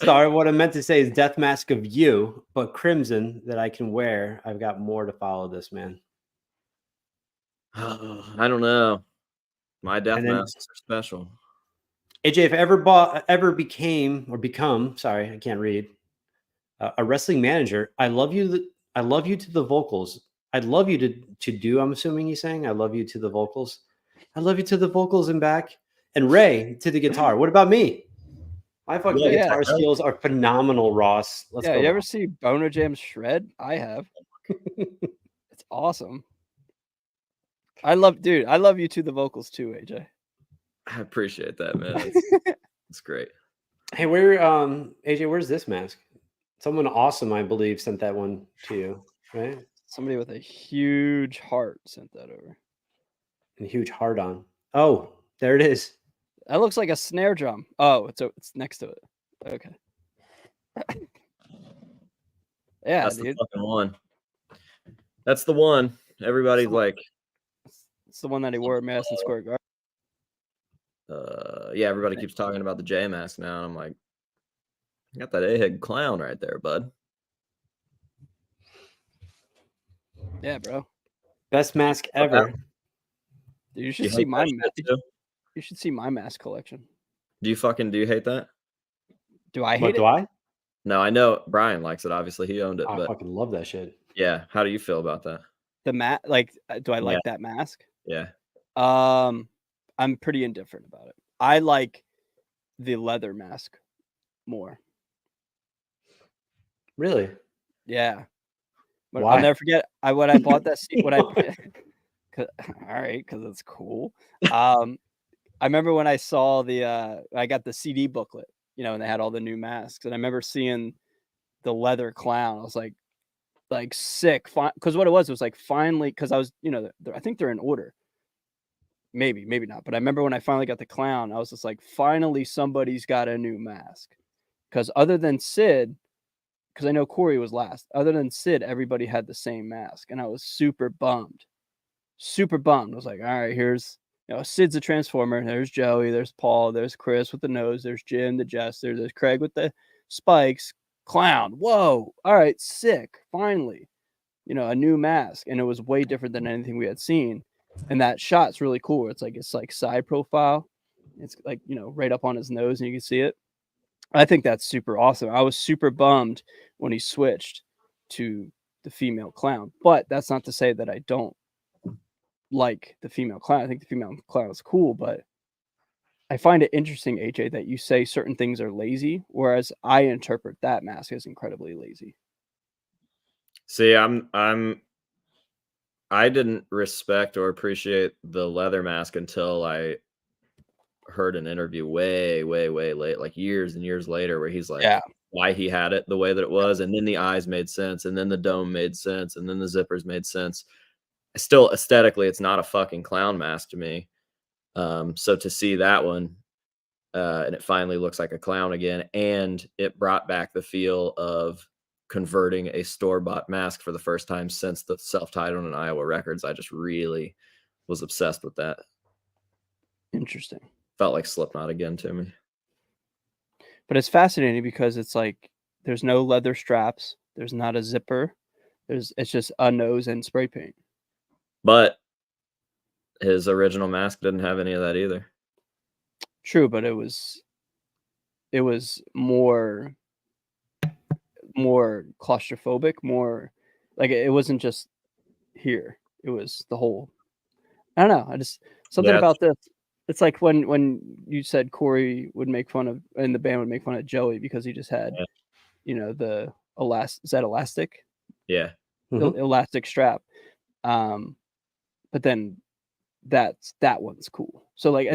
Sorry, what I meant to say is death mask of you, but crimson that I can wear. I've got more to follow this, man. I don't know. My death masks are special. AJ, if ever become, sorry, I can't read, a wrestling manager, I love you to the vocals. I'd love you to do, I'm assuming he's saying, I love you to the vocals. I love you to the vocals and back. And Ray to the guitar. What about me? My fucking guitar skills are phenomenal, Ross. Let's go. You ever see Boner Jam shred? I have. It's awesome. I love you to the vocals too, AJ. I appreciate that, man. It's great. Hey, AJ, where's this mask? Someone awesome, I believe, sent that one to you, right? Somebody with a huge heart sent that over. And a huge heart on. Oh, there it is. That looks like a snare drum. Oh, it's next to it. Okay. Yeah, that's dude. the fucking one. That's the one. Everybody's like, it's the one that he wore at Madison Square Garden. Yeah, everybody keeps talking about the J mask now, and I'm like, you got that A-head clown right there, bud. Yeah, bro. Best mask ever. Dude, you should see my mask. You should see my mask collection. Do you hate that? Do I hate it? Do I? No, I know Brian likes it. Obviously, he owned it. I fucking love that shit. Yeah. How do you feel about that? The do I like that mask? Yeah. I'm pretty indifferent about it. I like the leather mask more. Really? Yeah. But why? I'll never forget when I bought that seat. All right, because it's cool. I remember when I saw I got the CD booklet, and they had all the new masks, and I remember seeing the leather clown. I was like sick, because what it was like finally, because I was, I think they're in order. Maybe not, but I remember when I finally got the clown, I was just like, finally somebody's got a new mask, because other than Sid, because I know Corey was last, other than Sid, everybody had the same mask, and I was super bummed. I was like, all right, here's, Sid's a transformer. There's Joey, there's Paul, there's Chris with the nose, there's Jim the jester, there's Craig with the spikes, clown. Whoa, all right, sick. Finally, a new mask, and it was way different than anything we had seen. And that shot's really cool. It's like side profile. It's like, right up on his nose, and you can see it. I think that's super awesome. I was super bummed when he switched to the female clown, but that's not to say that I don't like the female clown. I think the female clown is cool, but I find it interesting, AJ, that you say certain things are lazy, whereas I interpret that mask as incredibly lazy. See, I'm I didn't respect or appreciate the leather mask until I heard an interview way late, like years and years later, where he's like, Yeah. why he had it the way that it was, and then the eyes made sense, and then the dome made sense, and then the zippers made sense. Still, aesthetically, it's not a fucking clown mask to me. So to see that one, and it finally looks like a clown again, and it brought back the feel of converting a store-bought mask for the first time since the self-titled in Iowa Records. I just really was obsessed with that. Interesting. Felt like Slipknot again to me. But it's fascinating because it's like there's no leather straps, there's not a zipper, it's just a nose and spray paint. But his original mask didn't have any of that either. True, but it was more claustrophobic, more like it wasn't just here. It was the whole. I don't know. I just something about this. It's like when you said Corey would make fun of, and the band would make fun of Joey because he just had, the elastic? Yeah. Elastic strap. But then that one's cool. So like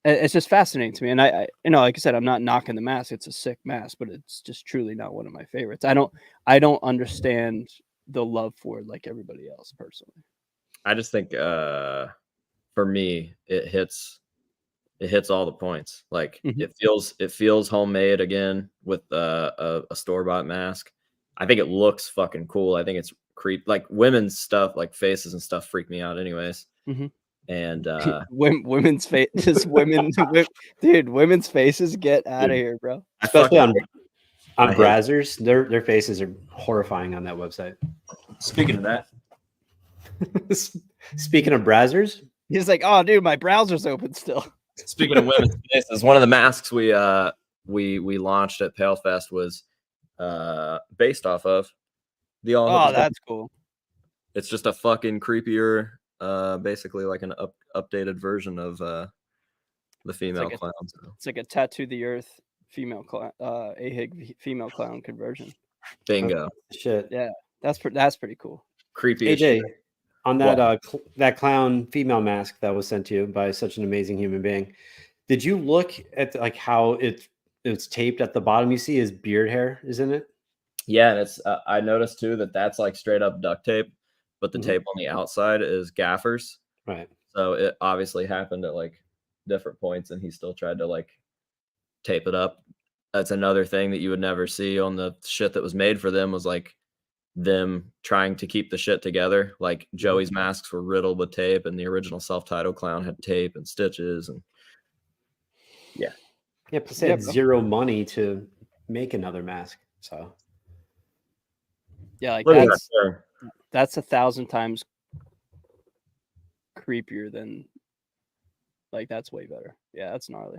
it's just fascinating to me. And I like I said, I'm not knocking the mask. It's a sick mask, but it's just truly not one of my favorites. I don't understand the love for it like everybody else personally. I just think for me it hits all the points. Like it feels homemade again with a store-bought mask. I think it looks fucking cool. I think it's like women's stuff, like faces and stuff, freak me out anyways. And women's faces, dude, women's faces, get out of here, bro. Especially on Brazzers, their faces are horrifying on that website. Speaking of that, speaking of Brazzers, he's like, oh, dude, my browser's open still. Speaking of women's faces, one of the masks we launched at PaleFest was based off of the all. Oh, that's cool. It's just a fucking creepier, basically like an updated version of the female clown. It's like a Tattoo the Earth female clown, AHIG female clown conversion. Bingo. Shit. Yeah, that's pretty cool. Creepy. AJ, on that that clown female mask that was sent to you by such an amazing human being, did you look at like how it's taped at the bottom? You see his beard hair is in it. Yeah, and it's I noticed too that's like straight up duct tape, but the tape on the outside is gaffers. Right. So it obviously happened at like different points, and he still tried to like tape it up. That's another thing that you would never see on the shit that was made for them, was like them trying to keep the shit together. Like Joey's masks were riddled with tape, and the original self-titled clown had tape and stitches, and yeah. Yeah, plus they had zero money to make another mask. So yeah, like that's 1,000 times creepier than, like, that's way better. Yeah, that's gnarly.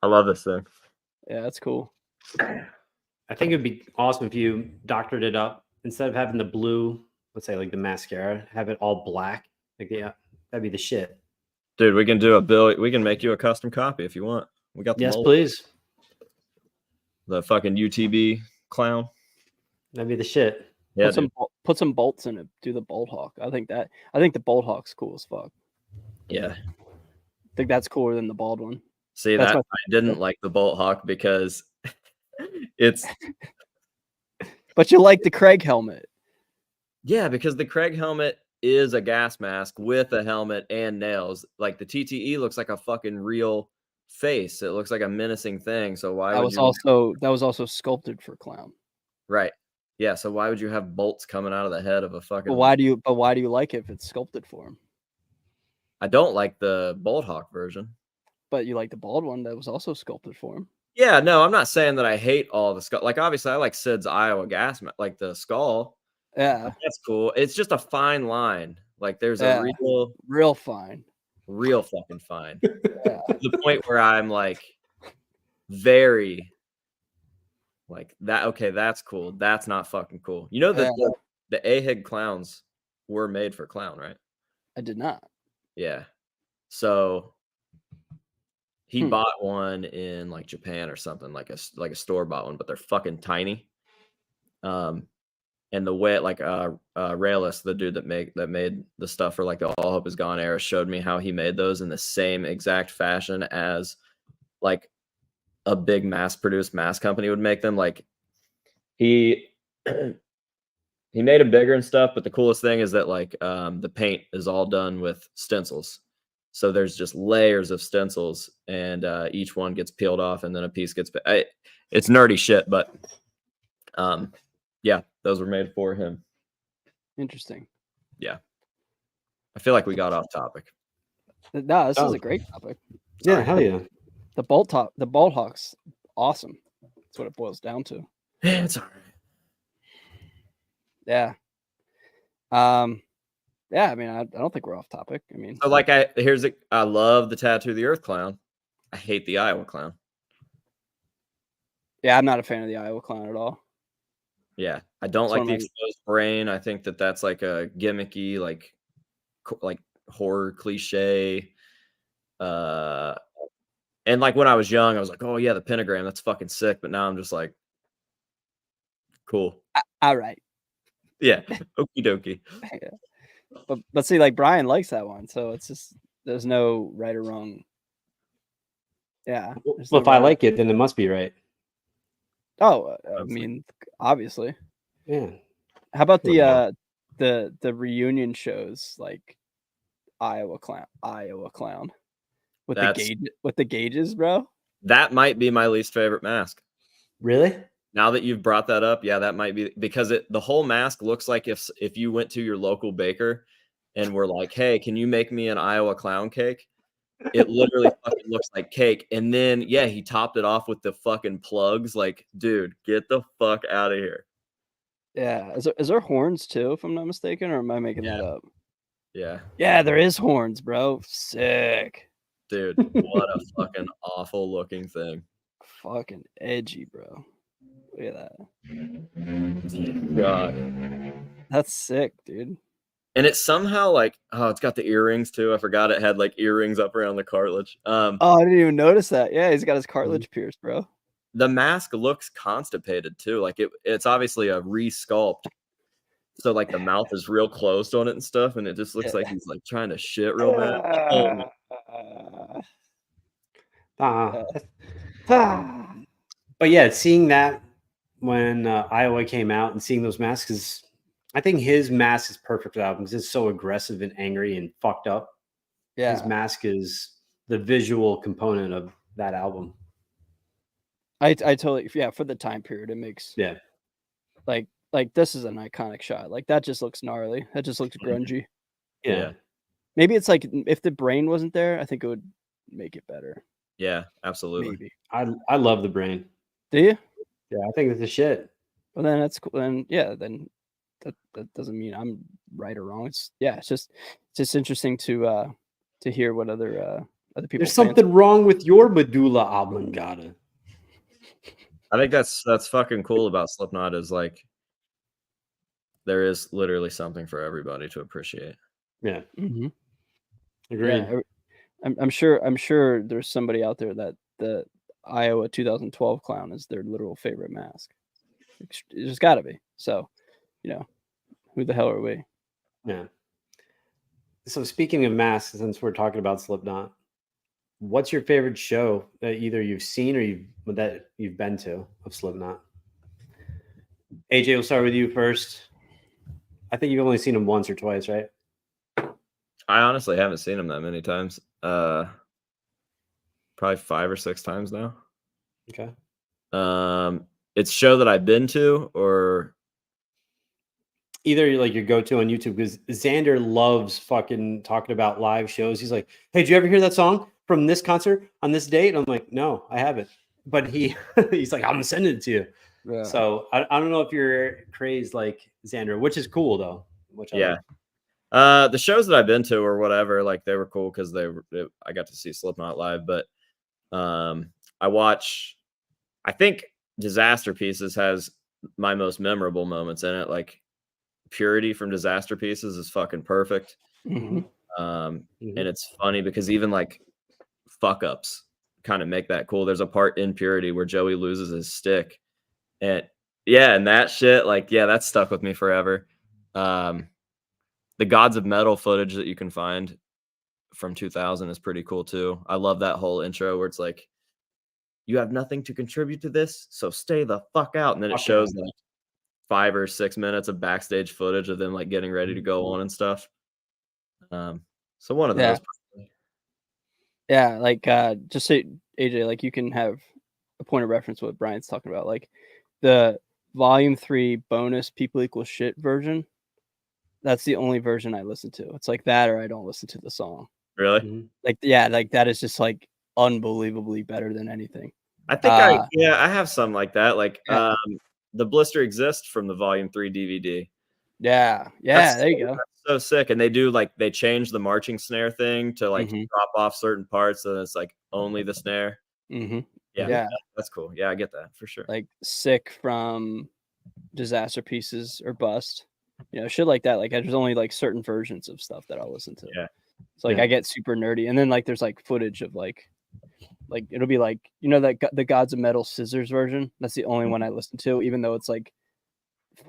I love this thing. Yeah, that's cool. I think it'd be awesome if you doctored it up instead of having the blue, let's say like the mascara, have it all black. Like, yeah, that'd be the shit. Dude, we can do a bill. We can make you a custom copy if you want. We got the yes, mold. Please. The fucking UTB clown. That'd be the shit. Yeah, put some bolts in it. Do the bolt hawk. I think the bolt hawk's cool as fuck. Yeah, I think that's cooler than the bald one. See, I didn't like the bolt hawk because it's. But you like the Craig helmet. Yeah, because the Craig helmet is a gas mask with a helmet and nails. Like the TTE looks like a fucking real face. It looks like a menacing thing. So why that was also sculpted for clown. Right. Yeah. So why would you have bolts coming out of the head of a fucking? But why do you like it if it's sculpted for him? I don't like the bolt hawk version. But you like the bald one that was also sculpted for him. Yeah, no, I'm not saying that I hate all the skull. Like, obviously, I like Sid's Iowa gas, like the skull. Yeah, that's cool. It's just a fine line. Like, there's a real fine, real fucking fine. To the point where I'm like, very, like that. Okay, that's cool. That's not fucking cool. You know that the AHIG clowns were made for clown, right? I did not. Yeah. So he bought one in like Japan or something, like a store bought one, but they're fucking tiny. And the way like Rayless, the dude that made the stuff for like the All Hope Is Gone era, showed me how he made those in the same exact fashion as like a big mass-produced mask company would make them. Like he he made them bigger and stuff, but the coolest thing is that like the paint is all done with stencils. So there's just layers of stencils, and each one gets peeled off, and then a piece gets. It's nerdy shit, but yeah, those were made for him. Interesting. Yeah, I feel like we got off topic. No, this is a great topic. Yeah, hell yeah. The Bald Hawks, awesome. That's what it boils down to. Yeah, it's all right. Yeah. Yeah, I mean, I don't think we're off topic. I mean, So like I love the Tattoo the Earth clown. I hate the Iowa clown. yeah, I'm not a fan of the Iowa clown at all. Yeah, I don't It's like one the of my- exposed brain. I think that's like a gimmicky, like horror cliche. And like when I was young, I was like, oh yeah, the pentagram, that's fucking sick. But now I'm just like, cool. All right. Yeah, okie dokie. But see, like Brian likes that one, so it's just there's no right or wrong. Yeah. there's Well, no if I right- like it, then it must be right. Oh, I mean, obviously. Yeah. How about Well, the reunion shows like Iowa clown with the gauges, bro? That might be my least favorite mask. Really? Now that you've brought that up, yeah, that might be because the whole mask looks like if you went to your local baker and were like, hey, can you make me an Iowa clown cake? It literally fucking looks like cake. And then yeah, he topped it off with the fucking plugs. Like, dude, get the fuck out of here. Yeah. Is there horns too, if I'm not mistaken, or am I making that up? Yeah. Yeah, there is horns, bro. Sick. Dude, what a fucking awful looking thing. Fucking edgy, bro. Look at that. God. That's sick, dude. And it's somehow like, oh, it's got the earrings too. I forgot it had like earrings up around the cartilage. Oh, I didn't even notice that. Yeah, he's got his cartilage pierced, bro. The mask looks constipated too. Like it's obviously a resculpt. So like the mouth is real closed on it and stuff, and it just looks like he's like trying to shit real bad. But yeah, seeing that when Iowa came out and seeing those masks is, I think his mask is perfect for that because it's so aggressive and angry and fucked up. Yeah. His mask is the visual component of that album. I totally, yeah, for the time period, it makes, Yeah. Like this is an iconic shot. Like that just looks gnarly. That just looks grungy. Yeah. Maybe it's like if the brain wasn't there, I think it would make it better. Yeah, absolutely. Maybe. I love the brain. Do you? Yeah, I think it's the shit. Well, then that's cool. Then yeah, then that doesn't mean I'm right or wrong. It's just interesting to hear what other people. There's something wrong with your medulla oblongata. I think that's fucking cool about Slipknot is like there is literally something for everybody to appreciate. Yeah. Mm-hmm. Agreed. Yeah, I'm sure there's somebody out there that the Iowa 2012 clown is their literal favorite mask. There's got to be. So, who the hell are we? Yeah. So speaking of masks, since we're talking about Slipknot, what's your favorite show that either you've seen or that you've been to of Slipknot? AJ, we'll start with you first. I think you've only seen them once or twice, right? I honestly haven't seen him that many times. Probably 5 or 6 times now. Okay. It's a show that I've been to or either like your go-to on YouTube, because Xander loves fucking talking about live shows. He's like, hey, did you ever hear that song from this concert on this date? And I'm like, no, I haven't. But he's like, I'm gonna send it to you. Yeah. So I don't know if you're crazed like Xander, which is cool though. Which yeah. The shows that I've been to or whatever, like they were cool because I got to see Slipknot live. But I think Disaster Pieces has my most memorable moments in it. Like Purity from Disaster Pieces is fucking perfect. Mm-hmm. And it's funny because even like fuck ups kind of make that cool. There's a part in Purity where Joey loses his stick, and Yeah, and that shit, like, yeah, that's stuck with me forever. The Gods of Metal footage that you can find from 2000 is pretty cool too. I love that whole intro where it's like, you have nothing to contribute to this, so stay the fuck out. And then it shows like 5 or 6 minutes of backstage footage of them like getting ready to go on and stuff. So one of those. Yeah, like just say AJ, like you can have a point of reference what Brian's talking about, like the volume 3 bonus people equal shit version. That's the only version I listen to. It's like that, or I don't listen to the song. Really? Like, yeah, like that is just like unbelievably better than anything. I think I have some like that. Like the Blister Exists from the volume 3 DVD. Yeah, there you go. That's so sick. And they do like they change the marching snare thing to like drop off certain parts, so it's like only the snare. Yeah, that's cool. Yeah, I get that for sure. Like Sick from Disaster Pieces or Bust, you know, shit like that. Like there's only like certain versions of stuff that I'll listen to. Yeah. So like I get super nerdy, and then like there's like footage of like it'll be like, you know, that the Gods of Metal Scissors version. That's the only one I listen to, even though it's like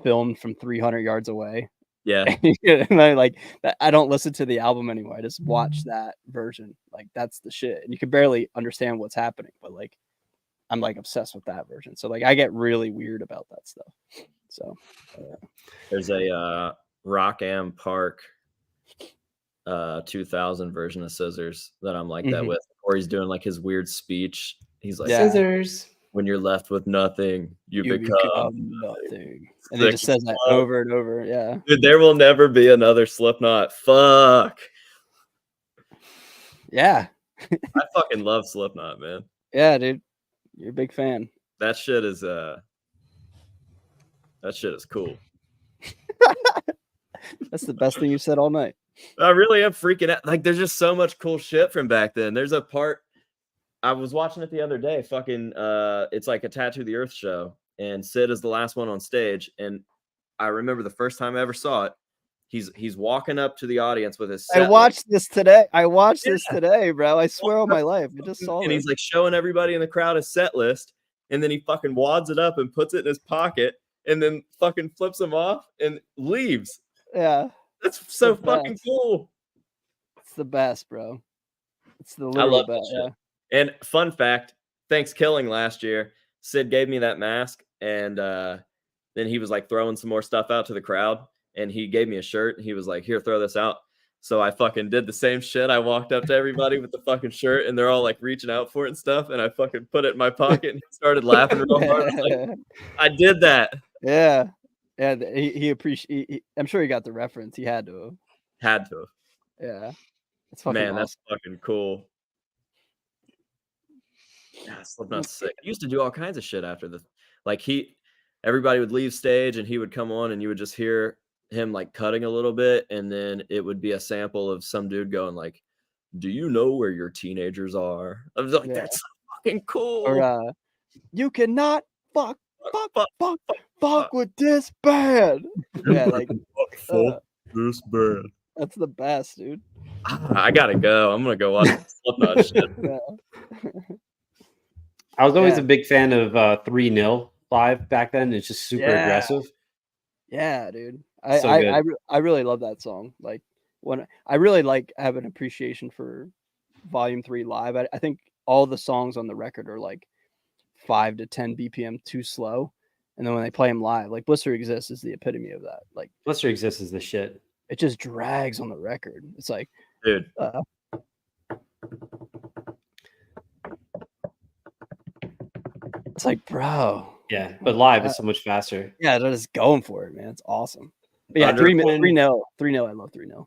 filmed from 300 yards away. Yeah. And I like that. I don't listen to the album anymore. I just watch that version. Like that's the shit. And you can barely understand what's happening, but like I'm like obsessed with that version. So like I get really weird about that stuff. So there's a Rock Am Park 2000 version of Scissors that I'm like that with, or he's doing like his weird speech. He's like, Scissors. When you're left with nothing, you become nothing. And he just says that over and over. Yeah. Dude, there will never be another Slipknot. Fuck. Yeah. I fucking love Slipknot, man. Yeah, dude. You're a big fan. That shit is cool. That's the best thing you said all night. I really am freaking out. Like, there's just so much cool shit from back then. There's a part I was watching it the other day. Fucking, it's like a Tattoo the Earth show, and Sid is the last one on stage. And I remember the first time I ever saw it. He's walking up to the audience with his. I watched this today. This today, bro. I swear on my life, I just saw it. And he's like showing everybody in the crowd his set list, and then he fucking wads it up and puts it in his pocket, and then fucking flips them off and leaves. Yeah. That's so fucking cool. It's the best, bro. It's the literal best. Yeah. And fun fact, Thanksgiving last year, Sid gave me that mask, and then he was like throwing some more stuff out to the crowd, and he gave me a shirt, and he was like, "Here, throw this out." So I fucking did the same shit. I walked up to everybody with the fucking shirt, and they're all like reaching out for it and stuff, and I fucking put it in my pocket, and he started laughing real hard. Like, I did that. Yeah. Yeah, he appreciate. I'm sure he got the reference. He had to. Yeah, it's fucking awesome. That's fucking cool. Yeah, Slipknot's sick. He used to do all kinds of shit after everybody would leave stage, and he would come on, and you would just hear him like cutting a little bit, and then it would be a sample of some dude going like, "Do you know where your teenagers are?" I was like, that's fucking cool. Or you cannot fuck with this band. Yeah, like fuck this band. That's the best, dude. I gotta go. I'm gonna go watch Slipknot shit. Yeah. I was always a big fan of 3-0 live back then. It's just super aggressive. Yeah, dude. I really love that song. Like when I really have an appreciation for Volume 3 live. I think all the songs on the record are like 5 to 10 BPM too slow, and then when they play them live, like Blister Exists is the epitome of that. Like Blister Exists is the shit. It just drags on the record. It's like, dude. It's like, bro. Yeah, but live is so much faster. Yeah, they're just going for it, man. It's awesome. But yeah, 3-0. 3-0. I love 3-0.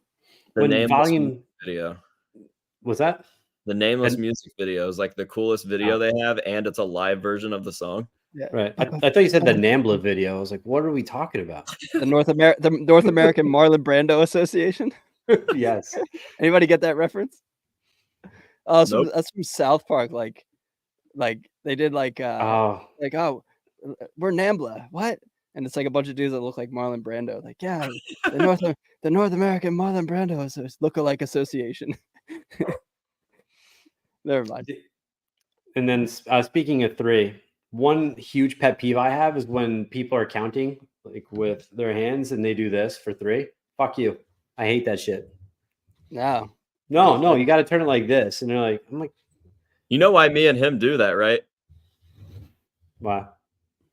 The Nameless video. Was that? The Nameless music video is like the coolest video they have, and it's a live version of the song. Yeah. Right. I thought you said the NAMBLA video. I was like, what are we talking about? The North American Marlon Brando Association. Yes. Anybody get that reference? Oh, so that's from South Park. Like they did we're NAMBLA. What? And it's like a bunch of dudes that look like Marlon Brando. Like, yeah, the North American Marlon Brando lookalike association. Never mind. And then speaking of 3, one huge pet peeve I have is when people are counting like with their hands and they do this for 3. Fuck you. I hate that shit. No. No, you got to turn it like this. And they're like, I'm like, You know why me and him do that, right? wow.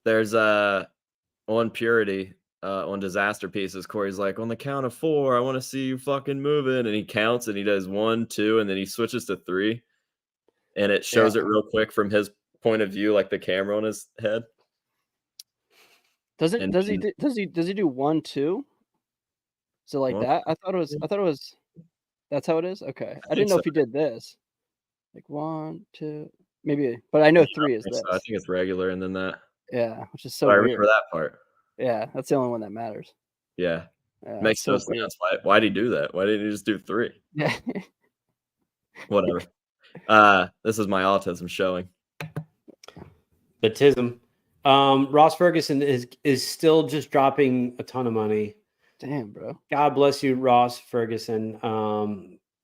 There's on Purity, on Disaster Pieces, Corey's like, on the count of 4, I want to see you fucking moving. And he counts and he does 1, 2, and then he switches to 3. And it shows it real quick from his point of view, like the camera on his head. Does And he do 1, 2? Is it like Well, that? I thought it was. That's how it is. Okay, I think didn't know so. if he did this. Like 1, 2, maybe. But I know 3 is this. So I think it's regular, and then that. Yeah, which is so But I weird. remember that part. Yeah, that's the only one that matters. Yeah, Yeah, makes no so weird. sense. Why'd he do that? Why didn't he just do 3? Yeah. Whatever. This is my autism showing. Batism. Ross Ferguson is still just dropping a ton of money. Damn, bro. God bless you, Ross Ferguson.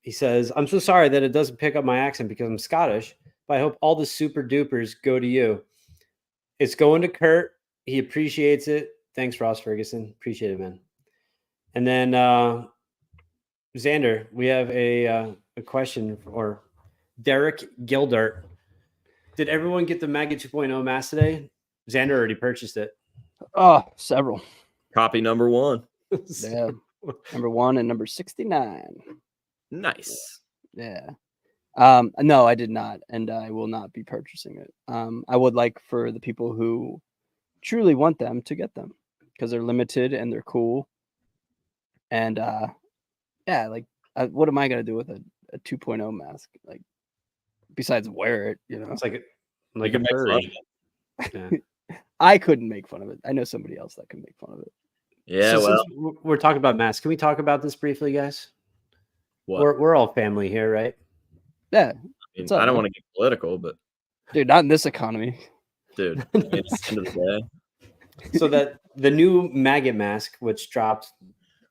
He says, I'm so sorry that it doesn't pick up my accent because I'm Scottish, but I hope all the super dupers go to you. It's going to Kurt. He appreciates it. Thanks, Ross Ferguson. Appreciate it, man. And then Xander, we have a question for Derek Gildart. Did everyone get the Maggot 2.0 mask today? Xander already purchased it. Oh, several. Copy number 1. Yeah. Number 1 and number 69. Nice. Yeah. No, I did not, and I will not be purchasing it. I would like for the people who truly want them to get them because they're limited and they're cool. And yeah, like what am I gonna do with a 2.0 mask? Like besides wear it, you know? It's like You a can make fun of furry. it. Yeah. I couldn't make fun of it. I know somebody else that can make fun of it. Yeah, So well, since we're talking about masks, can we talk about this briefly, guys? what? We're all family here, right? Yeah, I what's mean, up, I don't man? want to get political, but Dude, not in this economy. dude, at the end of the day, So that the new maggot mask, which dropped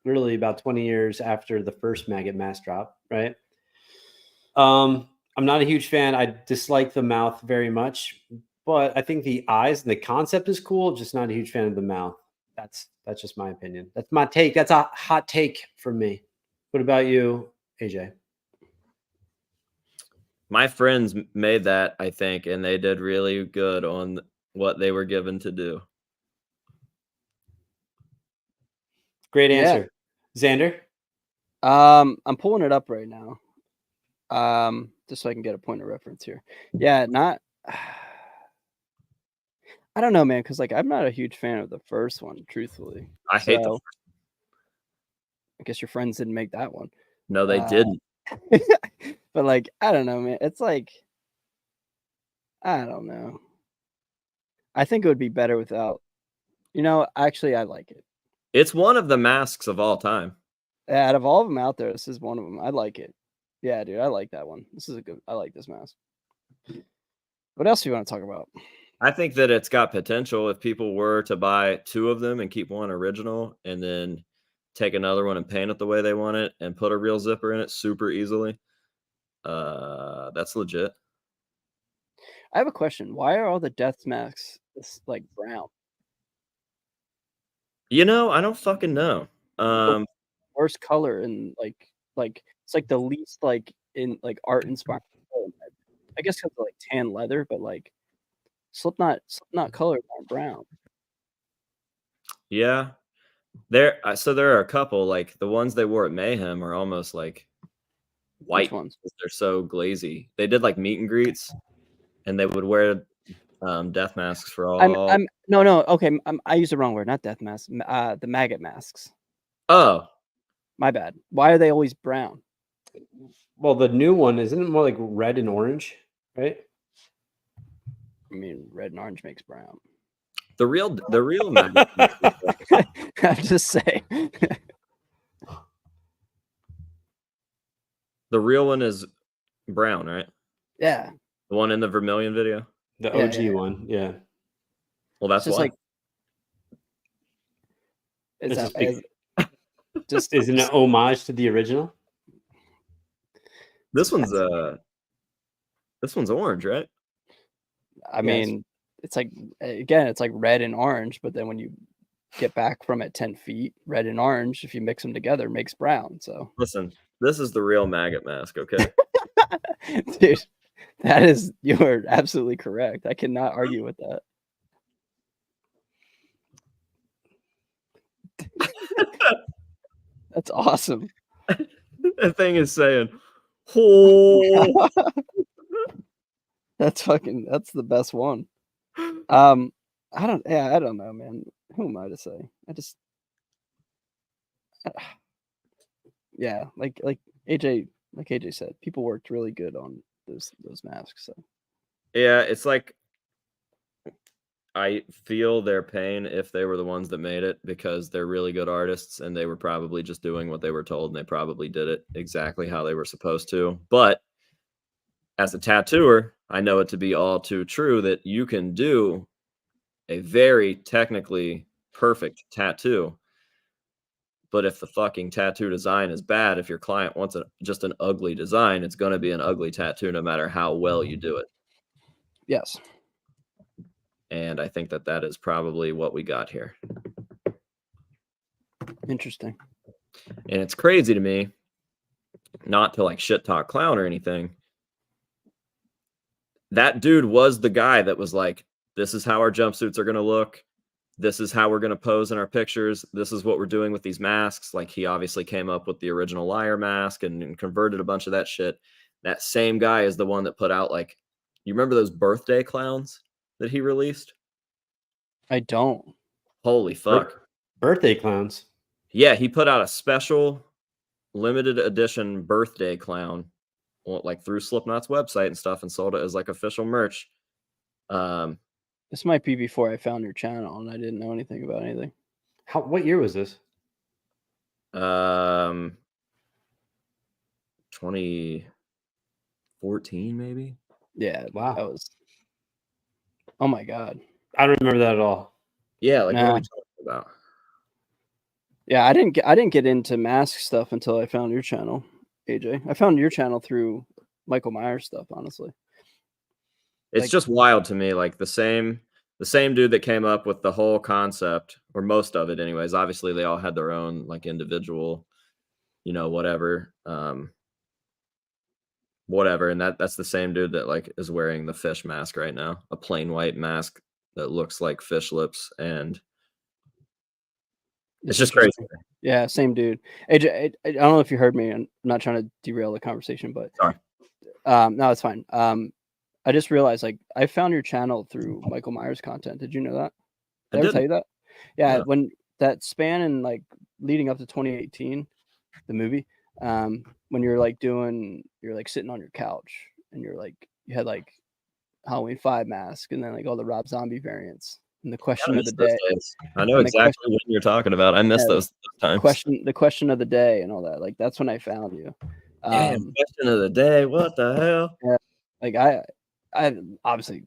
literally about 20 years after the first maggot mask drop, right? I'm not a huge fan. I dislike the mouth very much, but I think the eyes and the concept is cool. Just not a huge fan of the mouth. That's just my opinion. That's my take. That's a hot take from me. What about you, AJ? my friends made that, I think, and they did really good on what they were given to do. Great Yeah. answer. Xander? I'm pulling it up right now. Just so I can get a point of reference here. Yeah, not I don't know, man, because like I'm not a huge fan of the first one, truthfully. I hate the. So, I guess your friends didn't make that one. No, they didn't. But like, I don't know, man. It's like I don't know. I think it would be better without. Actually, I like it. It's one of the masks of all time. Out of all of them out there, this is one of them. I like it. Yeah, dude, I like that one. This is a good. I like this mask. What else do you want to talk about? I think that it's got potential if people were to buy 2 of them and keep one original and then take another one and paint it the way they want it and put a real zipper in it super easily. That's legit. I have a question. Why are all the death masks like brown? I don't fucking know. Worst color and like it's like the least like in like art inspired. I guess because of like tan leather, but like Slipknot colors aren't brown. Yeah. There are a couple, like the ones they wore at Mayhem are almost like white. Which ones? They're so glazy. They did like meet and greets and they would wear death masks for all. No. Okay, I used the wrong word. Not death masks. The maggot masks. Oh, my bad. Why are they always brown? Well, the new one isn't it more like red and orange, right? I mean, red and orange makes brown. The real maggot. I'm just saying. The real one is brown, right? Yeah. The one in the Vermilion video. The OG one, yeah. Well, that's just why. like. Just isn't an homage to the original? This one's orange, right? I mean, it's like, again, it's like red and orange, but then when you get back from at 10 feet, red and orange, if you mix them together, makes brown. So Listen, this is the real maggot mask, okay? dude, you're absolutely correct. I cannot argue with that. That's awesome. That thing is saying, "Oh." That's the best one. I don't know, man. Who am I to say? Yeah, like AJ said, people worked really good on those masks. So Yeah, it's like I feel their pain if they were the ones that made it, because they're really good artists and they were probably just doing what they were told and they probably did it exactly how they were supposed to. But as a tattooer, I know it to be all too true that you can do a very technically perfect tattoo. But if the fucking tattoo design is bad, if your client wants just an ugly design, it's going to be an ugly tattoo no matter how well you do it. yes, And I think that is probably what we got here. interesting. And it's crazy to me, not to like shit talk clown or anything. That dude was the guy that was like, this is how our jumpsuits are going to look. This is how we're going to pose in our pictures. This is what we're doing with these masks. Like, he obviously came up with the original liar mask and converted a bunch of that shit. That same guy is the one that put out, like, you remember those birthday clowns that he released? I don't. Holy fuck. Birthday clowns. Yeah, he put out a special limited edition birthday clown, like through Slipknot's website and stuff, and sold it as like official merch. This might be before I found your channel and I didn't know anything about anything. What year was this? 2014 maybe. Yeah, Wow. that was. Oh my god. I don't remember that at all. Yeah, like what Nah. are we talking about? Yeah, I didn't get into mask stuff until I found your channel, AJ. I found your channel through Michael Myers stuff, honestly. It's Like- just wild to me. Like the same dude that came up with the whole concept, or most of it anyways. Obviously they all had their own like individual, whatever. Whatever. And that's the same dude that like is wearing the fish mask right now. A plain white mask that looks like fish lips, and it's just crazy. Yeah, same dude. AJ, I don't know if you heard me. I'm not trying to derail the conversation, but Sorry. No, it's fine. I just realized, like, I found your channel through Michael Myers content. Did you know that? Did I ever tell you that? Yeah, No. when that span in like leading up to 2018, the movie, when you're like sitting on your couch and you had like Halloween 5 mask and then like all the Rob Zombie variants and the question of the day. I know exactly what you're talking about. I missed those times. The question of the day and all that. Like, that's when I found you. Damn, question of the day. What the hell? Yeah, like I obviously,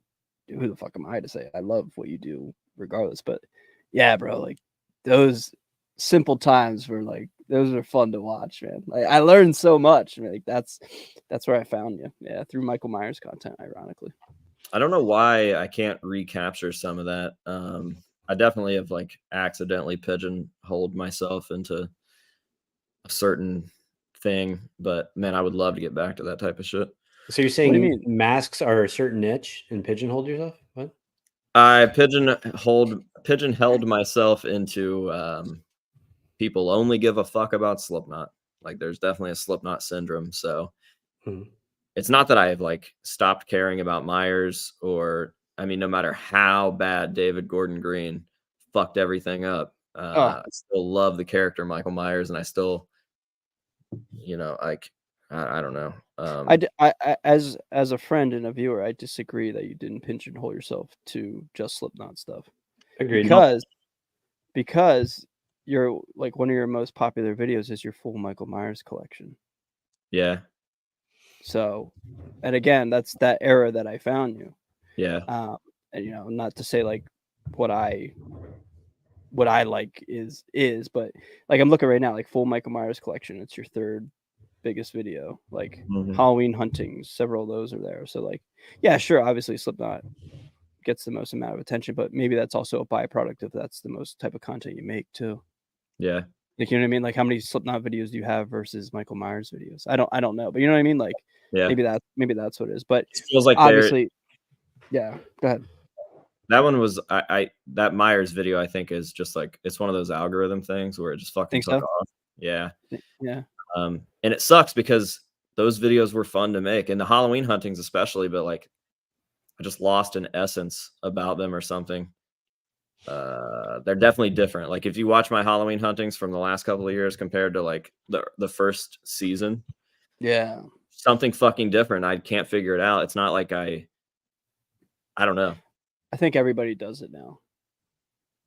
who the fuck am I to say? I love what you do regardless, but yeah, bro, like those simple times were like, those are fun to watch, man. Like, I learned so much. Like that's where I found you. Yeah, through Michael Myers content, ironically. I don't know why I can't recapture some of that. I definitely have like accidentally pigeonholed myself into a certain thing, but man, I would love to get back to that type of shit. So you're saying masks are a certain niche and pigeonhole yourself? What? I pigeonholed myself into people only give a fuck about Slipknot. Like, there's definitely a Slipknot syndrome. So it's not that I've like stopped caring about Myers, or I mean, no matter how bad David Gordon Green fucked everything up, I still love the character Michael Myers, and I still, like, I don't know. I as a friend and a viewer, I disagree that you didn't pigeonhole yourself to just Slipknot stuff. Agreed. Because you're like, one of your most popular videos is your full Michael Myers collection. Yeah. So, and again, that's that era that I found you. Yeah. And not to say like what I like is, but like I'm looking right now, like full Michael Myers collection. It's your third biggest video. Like Halloween huntings, several of those are there. So like, yeah, sure, obviously Slipknot gets the most amount of attention, but maybe that's also a byproduct of that's the most type of content you make too. Yeah. Like, you know what I mean? Like, how many Slipknot videos do you have versus Michael Myers videos? I don't know, but you know what I mean? Like, Yeah. maybe that's what it is. But It feels like obviously, yeah. Go ahead. that one was that Myers video I think is just like it's one of those algorithm things where it just fucking Think took so? off. Yeah. Yeah. And it sucks because those videos were fun to make, and the Halloween huntings especially, but like I just lost an essence about them or something. They're definitely different. Like if you watch my Halloween huntings from the last couple of years compared to like the first season, Yeah. something fucking different. I can't figure it out. It's not like I don't know. I think everybody does it now.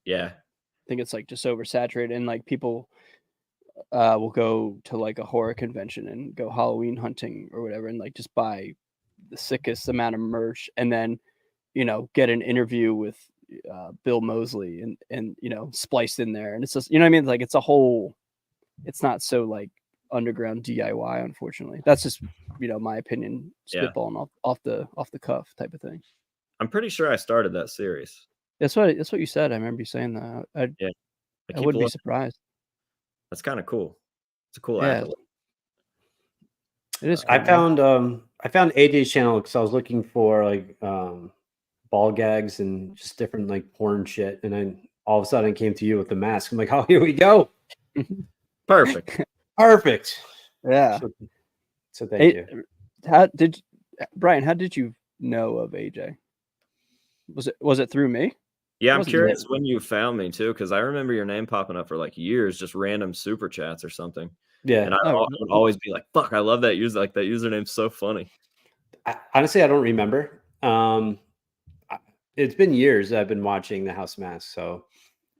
Yeah. I think it's like just oversaturated, and like people will go to like a horror convention and go Halloween hunting or whatever, and like just buy the sickest amount of merch, and then get an interview with Bill Moseley and spliced in there, and it's just what I mean. Like it's a whole. It's not so like underground DIY, unfortunately. That's just my opinion, spitballing off the cuff type of thing. I'm pretty sure I started that series. That's what you said. I remember you saying that. I wouldn't be surprised. That's kind of cool. It's a cool accolade. It is. Cool, I found AJ's channel because I was looking for like ball gags and just different like porn shit, and then all of a sudden I came to you with the mask. I'm like, oh, here we go. Perfect. Perfect. Yeah. So thank you. Brian? How did you know of AJ? Was it through me? Yeah, I'm curious when you found me too, because I remember your name popping up for like years, just random super chats or something. Yeah, and I would always be like, "Fuck, I love that user! Like that username's so funny." Honestly, I don't remember. It's been years that I've been watching the House Mask, so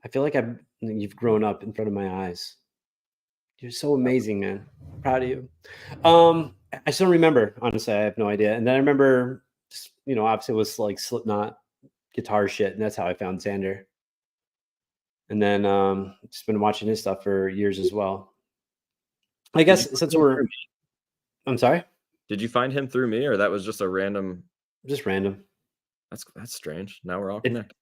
I feel like you've grown up in front of my eyes. You're so amazing, man. I'm proud of you. I still remember. Honestly, I have no idea. And then I remember, obviously it was like Slipknot guitar shit, and that's how I found Xander. And then just been watching his stuff for years as well. I guess since I'm sorry. Did you find him through me, or that was just a random? Just random. That's strange. Now we're all connected.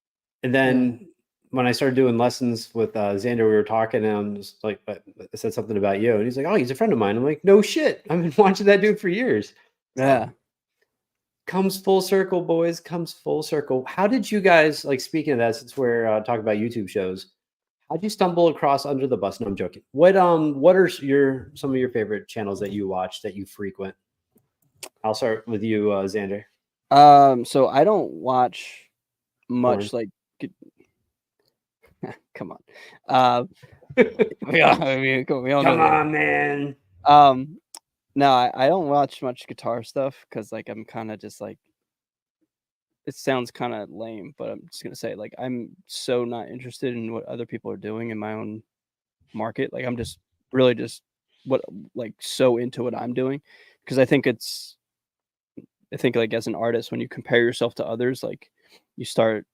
And then when I started doing lessons with Xander, we were talking, and I'm just like, I said something about you, and he's like, "Oh, he's a friend of mine." I'm like, "No shit, I've been watching that dude for years." Yeah. So, comes full circle, boys. Comes full circle. How did you guys, like, speaking of that, since we're talking about YouTube shows, how'd you stumble across Under the Bus? No, I'm joking. What are some of your favorite channels that you watch, that you frequent? I'll start with you, Xander. So I don't watch much like come on. Yeah, I mean, we all come know on, man. No, I don't watch much guitar stuff because like I'm kind of just like, it sounds kind of lame, but I'm just gonna say like I'm so not interested in what other people are doing in my own market. Like I'm just really just so into what I'm doing, because I think like as an artist, when you compare yourself to others, like you start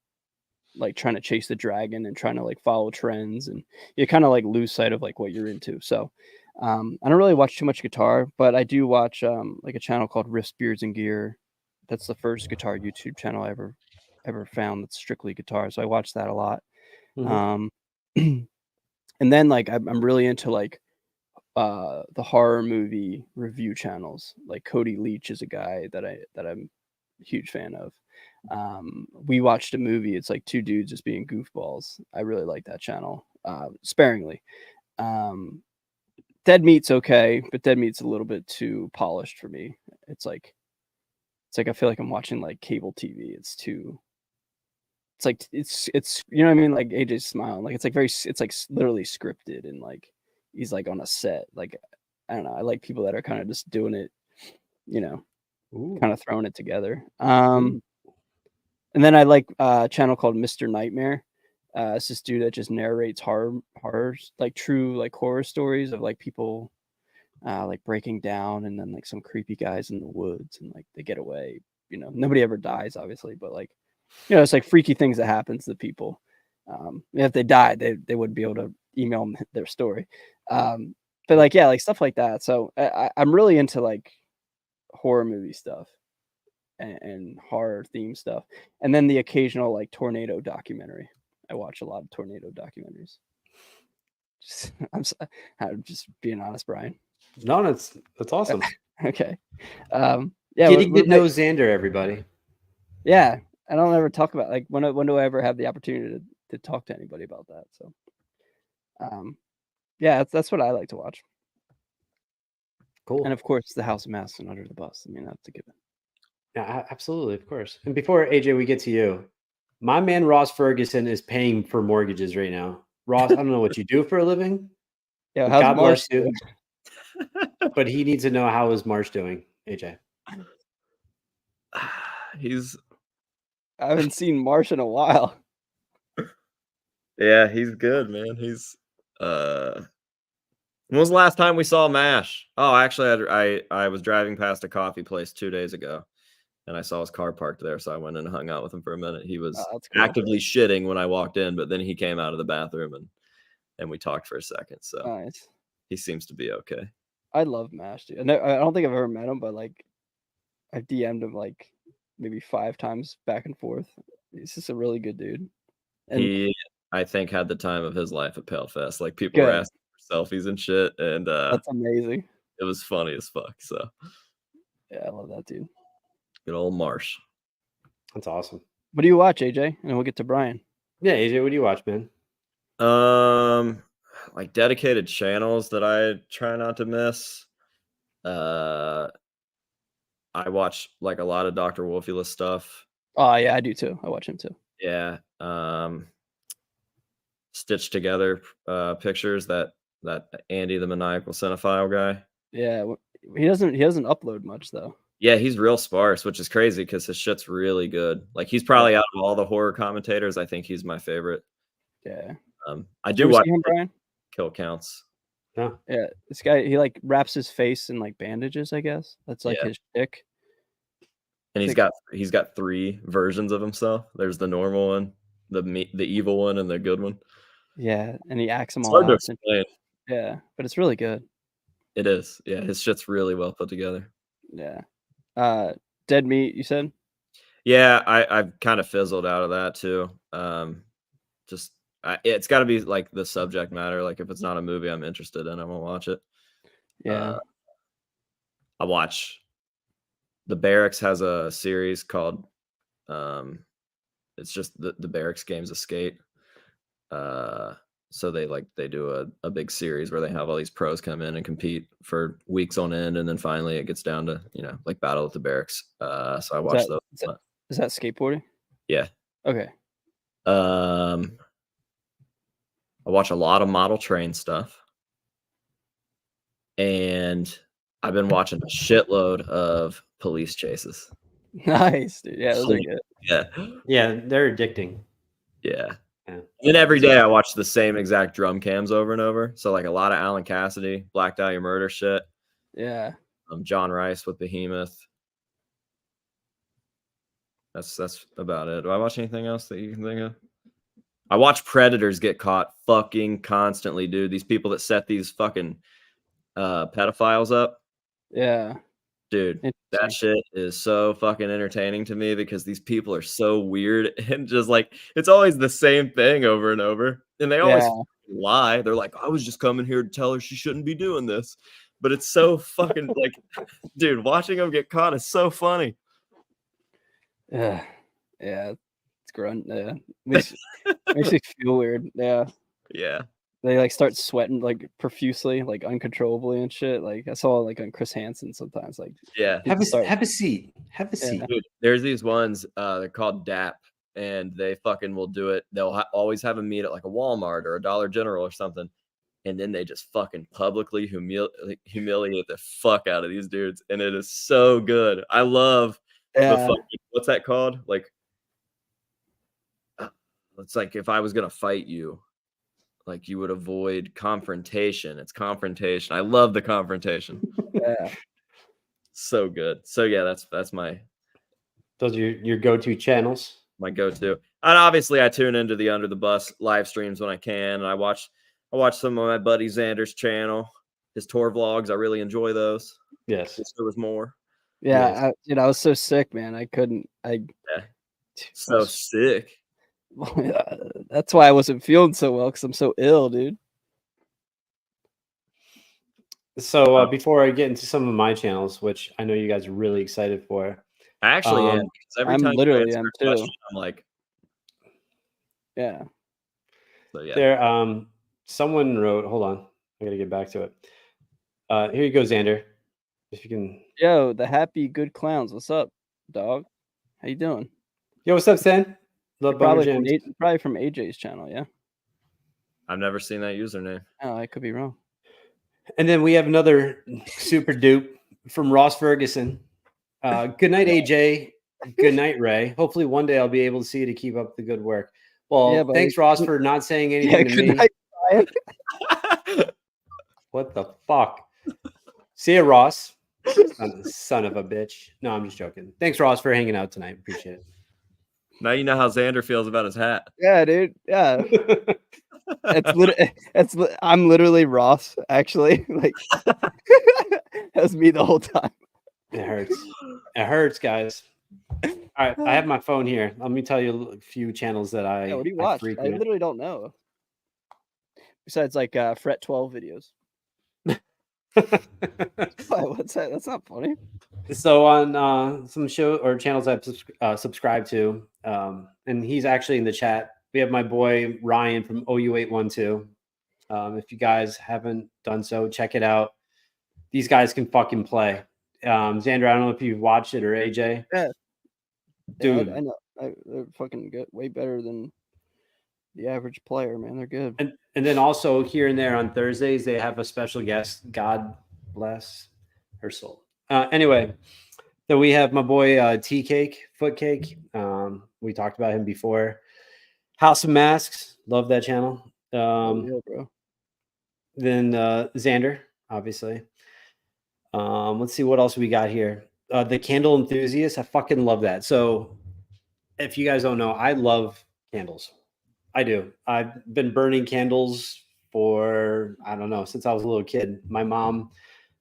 like trying to chase the dragon and trying to like follow trends, and you kind of like lose sight of like what you're into. So I don't really watch too much guitar, but I do watch like a channel called Riffs, Beards, and Gear. That's the first guitar YouTube channel I ever found that's strictly guitar. So I watch that a lot. Mm-hmm. And then like I'm really into like the horror movie review channels. Like Cody Leach is a guy that I'm a huge fan of. We watched a movie. It's like two dudes just being goofballs. I really like that channel. Sparingly. Dead Meat's okay, but Dead Meat's a little bit too polished for me. It's like I feel like I'm watching like cable TV. It's you know what I mean? Like AJ's smiling. Like it's like literally scripted, and like he's like on a set. Like I don't know. I like people that are kind of just doing it, kind of throwing it together. And then I like a channel called Mr. Nightmare. It's this dude that just narrates horrors, like true like horror stories of like people like breaking down, and then like some creepy guys in the woods, and like they get away. Nobody ever dies, obviously, but like it's like freaky things that happen to the people. If they died, they wouldn't be able to email them their story. But like like stuff like that. So I'm really into like horror movie stuff. and horror theme stuff, and then the occasional like tornado documentary. I watch a lot of tornado documentaries. Just, I'm just being honest, Brian. No, that's awesome. Okay. Yeah, Getting to know Xander, everybody. Yeah, I don't ever talk about like when do I ever have the opportunity to talk to anybody about that? So, yeah, that's what I like to watch. Cool. And of course, the House of Masks and Under the Bus. I mean, that's a given. Yeah, absolutely, of course. And before AJ, we get to you. My man Ross Ferguson is paying for mortgages right now. Ross, I don't know what you do for a living. Yeah, how's God Marsh bless you. But he needs to know how is Marsh doing, AJ. I haven't seen Marsh in a while. Yeah, he's good, man. He's when was the last time we saw Mash? Oh, actually, I was driving past a coffee place 2 days ago, and I saw his car parked there, so I went in and hung out with him for a minute. He was cool. Actively shitting when I walked in, but then he came out of the bathroom and we talked for a second. So nice. He seems to be okay. I love Mash, dude. I don't think I've ever met him, but like I've DM'd him like maybe 5 times back and forth. He's just a really good dude. And he, I think, had the time of his life at Pale Fest. Like people were asking for selfies and shit, and that's amazing. It was funny as fuck. So yeah, I love that dude. Good old Marsh. That's awesome. What do you watch, AJ? And then we'll get to Brian. Yeah, AJ, what do you watch, man? Like dedicated channels that I try not to miss. I watch like a lot of Dr. Wolfulus stuff. Oh yeah, I do too. I watch him too. Yeah. Stitched together pictures that Andy the Maniacal Cinephile guy. Yeah, he doesn't upload much though. Yeah, he's real sparse, which is crazy because his shit's really good. Like he's probably out of all the horror commentators, I think he's my favorite. Yeah. I do watch him, Brian? Kill Counts. Yeah. This guy, he like wraps his face in like bandages, I guess. That's like his shtick. And he's got 3 versions of himself. There's the normal one, the evil one, and the good one. Yeah, and he acts them all out. Yeah, but it's really good. It is. Yeah, his shit's really well put together. Yeah. Dead Meat, you said? Yeah, I've kind of fizzled out of that too. It's got to be like the subject matter. Like if it's not a movie I'm interested in, I won't watch it. Yeah. I watch. The Barracks has a series called it's just the Barracks Games of Skate. So they do a big series where they have all these pros come in and compete for weeks on end, and then finally it gets down to like Battle at the Barracks. So I watch those. Is that skateboarding? Yeah. Okay. I watch a lot of model train stuff, and I've been watching a shitload of police chases. Nice, dude. Yeah, those are good. Yeah, they're addicting. Yeah. And every day I watch the same exact drum cams over and over. So like a lot of Alan Cassidy, Black Dahlia Murder shit. Yeah. John Rice with Behemoth. That's about it. Do I watch anything else that you can think of? I watch predators get caught fucking constantly, dude. These people that set these fucking pedophiles up. Yeah. Dude, that shit is so fucking entertaining to me because these people are so weird and just like it's always the same thing over and over. And they always lie. They're like, I was just coming here to tell her she shouldn't be doing this. But it's so fucking like, dude, watching them get caught is so funny. Yeah. It's grunt. Yeah. Makes me feel weird. Yeah. Yeah. They like start sweating like profusely, like uncontrollably and shit. Like I saw like on Chris Hansen sometimes. Like have a seat. Have a seat. Dude, there's these ones. They're called DAP, and they fucking will do it. They'll always have a meet at like a Walmart or a Dollar General or something, and then they just fucking publicly humiliate the fuck out of these dudes, and it is so good. I love the fucking, what's that called? Like it's like if I was gonna fight you. Like you would avoid confrontation. It's confrontation. I love the confrontation. Yeah. So good. So yeah, that's my. Those are your go-to channels. My go-to. And obviously I tune into the Under the Bus live streams when I can. And I watch some of my buddy Xander's channel, his tour vlogs. I really enjoy those. Yes. There was more. Yeah, I was so sick, man. I couldn't. I Yeah. So sick. that's why I wasn't feeling so well because I'm so ill, dude. So before I get into some of my channels, which I know you guys are really excited for, I actually am, because every I'm time you literally answer am a too. question, I'm like, Yeah. so yeah. there, someone wrote. Hold on, I gotta get back to it. Here you go, Xander. If you can. Yo, the happy good clowns. What's up, dog? How you doing? Yo, what's up, Stan? You're Love Bummer probably from Jams. probably from AJ's channel, yeah. I've never seen that username. Oh, I could be wrong. And then we have another super dupe from Ross Ferguson. Good night, AJ. Good night, Ray. Hopefully one day I'll be able to see you to keep up the good work. Well, Yeah, but thanks, Ross, for not saying anything to good me. night, Brian. What the fuck? See ya, Ross. Son of a bitch. No, I'm just joking. Thanks, Ross, for hanging out tonight. Appreciate Now you know how Xander feels about his hat. Yeah, dude. Yeah. it. I'm literally Ross, actually. Like that's me the whole time. It hurts. It hurts, guys. All right, I have my phone here. Let me tell you a few channels that Yeah, what do you I watch? I frequent. literally don't know. Besides like Fret 12 videos. What's that? That's not funny. So on some show or channels I've subscribed to, and he's actually in the chat. We have my boy Ryan from OU812. If you guys haven't done so, check it out. These guys can fucking play. Xander, I don't know if you've watched it or AJ. Yeah. Dude. Yeah, I know. They're fucking good. Way better than the average player, man. They're good. And then also here and there on Thursdays, they have a special guest. God bless her soul. Anyway, then we have my boy Tea Cake, Foot Cake. We talked about him before. House of Masks, love that channel. Yeah, bro. Then Xander, obviously. Let's see what else we got here. The Candle Enthusiast, I fucking love that. So if you guys don't know, I love candles. I do. I've been burning candles for, I don't know, since I was a little kid. My mom,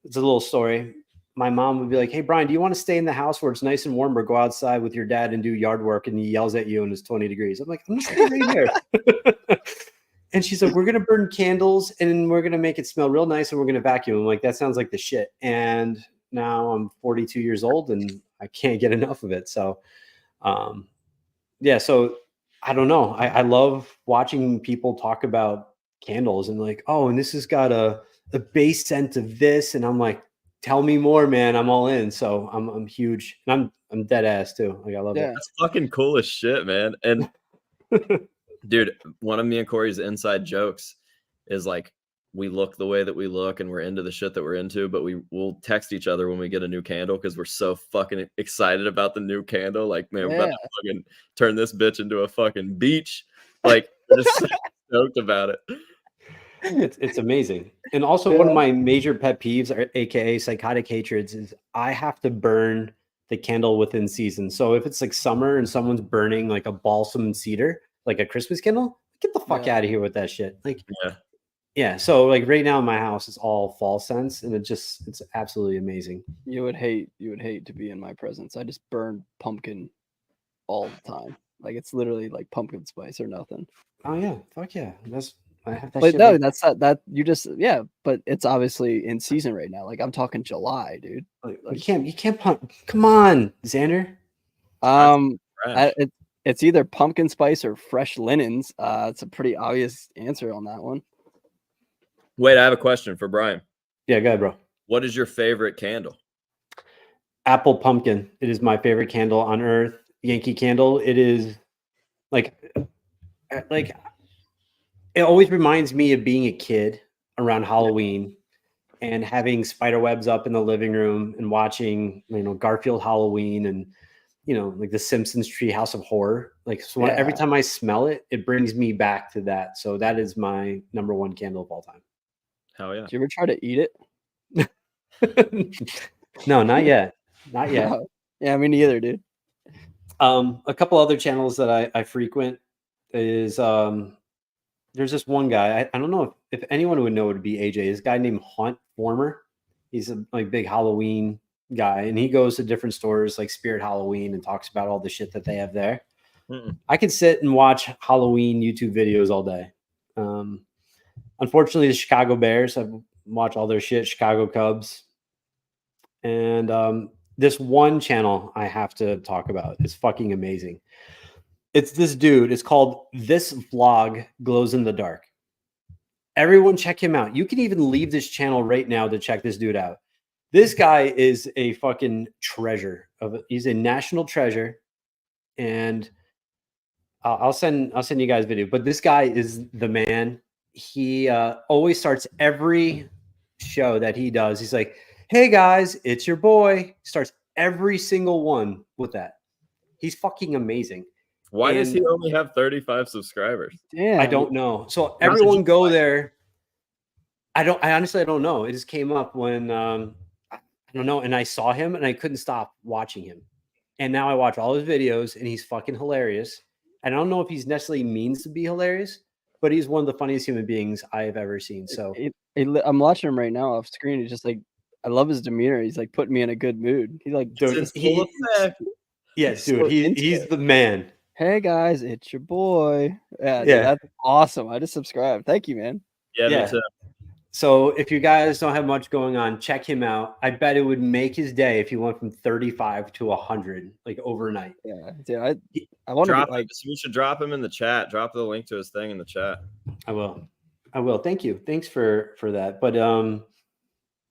it's a little story. My mom would be like, "Hey, Brian, do you want to stay in the house where it's nice and warm or go outside with your dad and do yard work?" And he yells at you and it's 20 degrees. I'm like, "I'm just staying right here." And she's like, "We're going to burn candles and we're going to make it smell real nice and we're going to vacuum." I'm like, "That sounds like the shit." And now I'm 42 years old and I can't get enough of it. So, yeah, so I don't know. I love watching people talk about candles and like, "Oh, and this has got a base scent of this." And I'm like, "Tell me more, man. I'm all in." So I'm huge. And I'm dead ass too. Like I love Yeah. That's fucking cool as shit, man. And it. dude, one of me and Corey's inside jokes is like, we look the way that we look and we're into the shit that we're into, but will text each other when we get a new candle because we're so fucking excited about the new candle. Like, man, we're about to fucking turn this bitch into a fucking beach. Like, we're just so stoked about it. It's amazing. And also one of my major pet peeves, or aka psychotic hatreds, is I have to burn the candle within season. So if it's like summer and someone's burning like a balsam cedar, like a Christmas candle, get the fuck out of here with that shit. Like, yeah. So like right now in my house, it's all fall scents, and it's absolutely amazing. You would hate to be in my presence. I just burn pumpkin all the time. Like it's literally like pumpkin spice or nothing. Oh yeah, fuck yeah. I have that But shit no, like, that's not that you just but it's obviously in season right now. Like I'm talking July, dude. you can't pump. Come on, Xander. It's either pumpkin spice or fresh linens. It's a pretty obvious answer on that one. Wait, I have a question for Brian. Yeah, go ahead, bro. What is your favorite candle? Apple pumpkin. It is my favorite candle on earth. Yankee Candle. It is like it always reminds me of being a kid around Halloween and having spider webs up in the living room and watching, Garfield Halloween and, like the Simpsons Treehouse of Horror. Like, so every time I smell it, it brings me back to that. So that is my number one candle of all time. Hell yeah. Did you ever try to eat it? No, not yet. Not yet. Yeah, me neither, dude. A couple other channels that I frequent is there's this one guy. I don't know if anyone would know it would be AJ. This guy named Hunt Former. He's a like big Halloween guy, and he goes to different stores like Spirit Halloween and talks about all the shit that they have there. Mm-mm. I could sit and watch Halloween YouTube videos all day. Unfortunately, the Chicago Bears, I've watched all their shit, Chicago Cubs. And this one channel I have to talk about is fucking amazing. It's this dude. It's called This Vlog Glows in the Dark. Everyone check him out. You can even leave this channel right now to check this dude out. This guy is a fucking treasure. He's a national treasure. And I'll send you guys a video. But this guy is the man. He always starts every show that he does. He's like, "Hey guys, it's your boy." Starts every single one with that. He's fucking amazing. Why does And he only have 35 subscribers? Damn. I don't know. So Not everyone that go you- there. I honestly don't know. It just came up when I don't know, and I saw him and I couldn't stop watching him. And now I watch all his videos and he's fucking hilarious. And I don't know if he's necessarily means to be hilarious, but he's one of the funniest human beings I have ever seen. So I'm watching him right now off screen. He's just like, I love his demeanor. He's like putting me in a good mood. He's like, dude, It's full of fact. yes, so dude, into he's it. the man. Hey guys, it's your boy. Yeah, dude, Yeah. that's awesome. I just subscribed. Thank you, man. Yeah, Yeah. me too. So if you guys don't have much going on, check him out. I bet it would make his day if he went from 35 to 100 like overnight. Yeah, dude, I want to Drop like. him. We should drop him in the chat. Drop the link to his thing in the chat. I will. Thank you. Thanks for that. But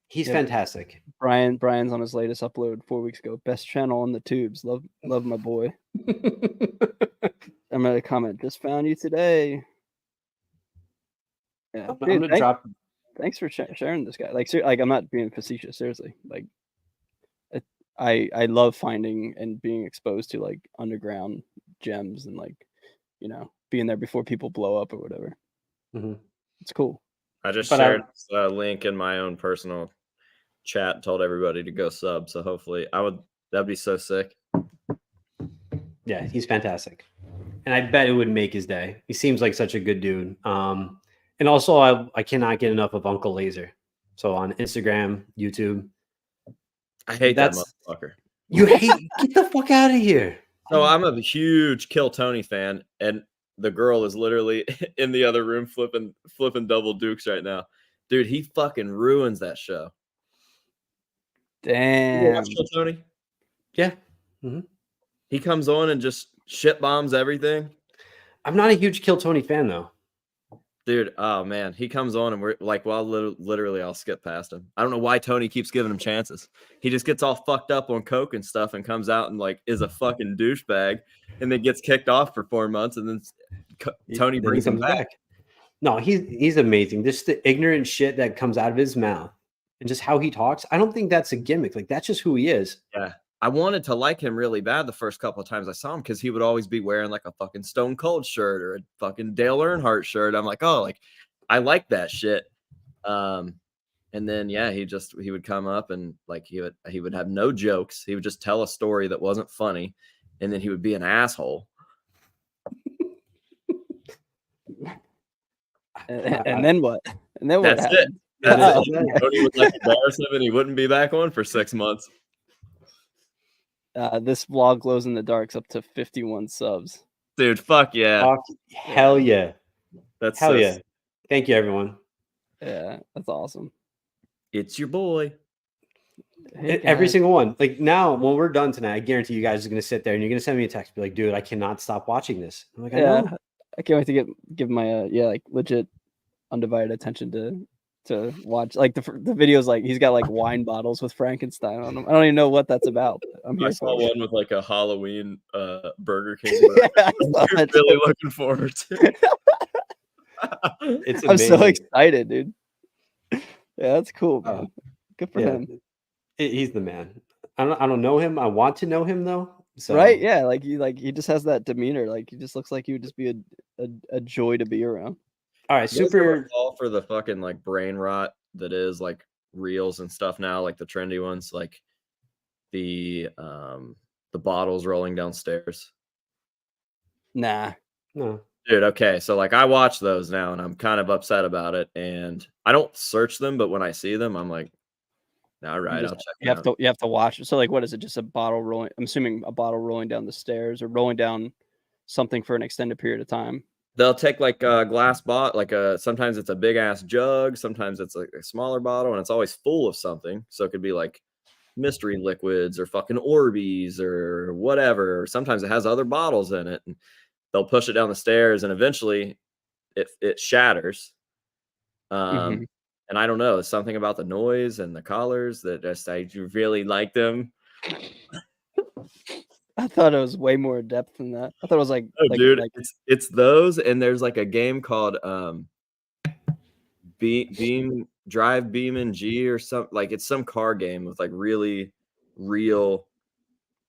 he's Yeah. fantastic. Brian's on his latest upload 4 weeks ago. Best channel on the tubes. Love my boy. I'm gonna comment. Just found you today. Yeah, I'm dude, gonna drop. thanks for sharing this guy. Like, like I'm not being facetious. Seriously, like, I love finding and being exposed to like underground gems and like, being there before people blow up or whatever. Mhm. It's cool. I just But shared a link in my own personal chat and told everybody to go sub. So hopefully that'd be so sick. Yeah, he's fantastic. And I bet it would make his day. He seems like such a good dude. And also I cannot get enough of Uncle Laser. So on Instagram, YouTube. I hate that That's- motherfucker. You hate get the fuck out of here. So I'm a huge Kill Tony fan, and the girl is literally in the other room flipping double dukes right now. Dude, he fucking ruins that show. You ever Damn. watch Kill Tony? Yeah. He comes on and just shit bombs everything. I'm not a huge Kill Tony fan though. Dude, oh man, he comes on and we're like, well, literally, I'll skip past him. I don't know why Tony keeps giving him chances. He just gets all fucked up on coke and stuff and comes out and like is a fucking douchebag and then gets kicked off for 4 months and then Tony Then he brings him comes back. No, he's amazing. Just the ignorant shit that comes out of his mouth and just how he talks. I don't think that's a gimmick. Like that's just who he is. Yeah. I wanted to like him really bad the first couple of times I saw him because he would always be wearing like a fucking Stone Cold shirt or a fucking Dale Earnhardt shirt. I'm like, oh, like I like that shit. And then yeah, he would come up and like he would have no jokes. He would just tell a story that wasn't funny, and then he would be an asshole. And then what? And then what That's it. happened? That's it. Tony would like embarrass him and he wouldn't be back on for 6 months. This vlog glows in the dark's up to 51 subs. Dude, fuck yeah. Fuck, hell yeah. That's Hell so yeah. Thank you, everyone. Yeah, that's awesome. It's your boy. Hey, Every guys. single one. Like now, when we're done tonight, I guarantee you guys are going to sit there and you're going to send me a text, be like, dude, I cannot stop watching this. I'm like, I Yeah, know. I can't wait to give my like legit undivided attention to watch like the videos. Like he's got like wine bottles with Frankenstein on them. I don't even know what that's about. But I'm here I for saw it. one with like a Halloween Burger King. Yeah, I saw I'm that really too. looking forward to. It's I'm amazing. so excited, dude. Yeah, that's cool, man. Good for Yeah. him. He's the man. I don't know him. I want to know him though. So Right? Yeah, like he just has that demeanor. Like he just looks like he would just be a joy to be around. All right, You guys ever super. fall for the fucking like brain rot that is like reels and stuff now, like the trendy ones, like the bottles rolling downstairs. Nah. No. Dude, okay, so like I watch those now and I'm kind of upset about it, and I don't search them, but when I see them, I'm like, All right, Just, I'll check it out. you have to watch it. So like, what is it? Just a bottle rolling? I'm assuming a bottle rolling down the stairs or rolling down something for an extended period of time. They'll take like a glass bottle, like sometimes it's a big ass jug, sometimes it's like a smaller bottle, and it's always full of something. So it could be like mystery liquids or fucking Orbeez or whatever. Or sometimes it has other bottles in it. And they'll push it down the stairs, and eventually it shatters. And I don't know, something about the noise and the colors that just I really like them. I thought it was way more in depth than that. I thought it was like, Oh, dude, it's those, and there's like a game called Beam Drive Beam and G or something. Like it's some car game with like really real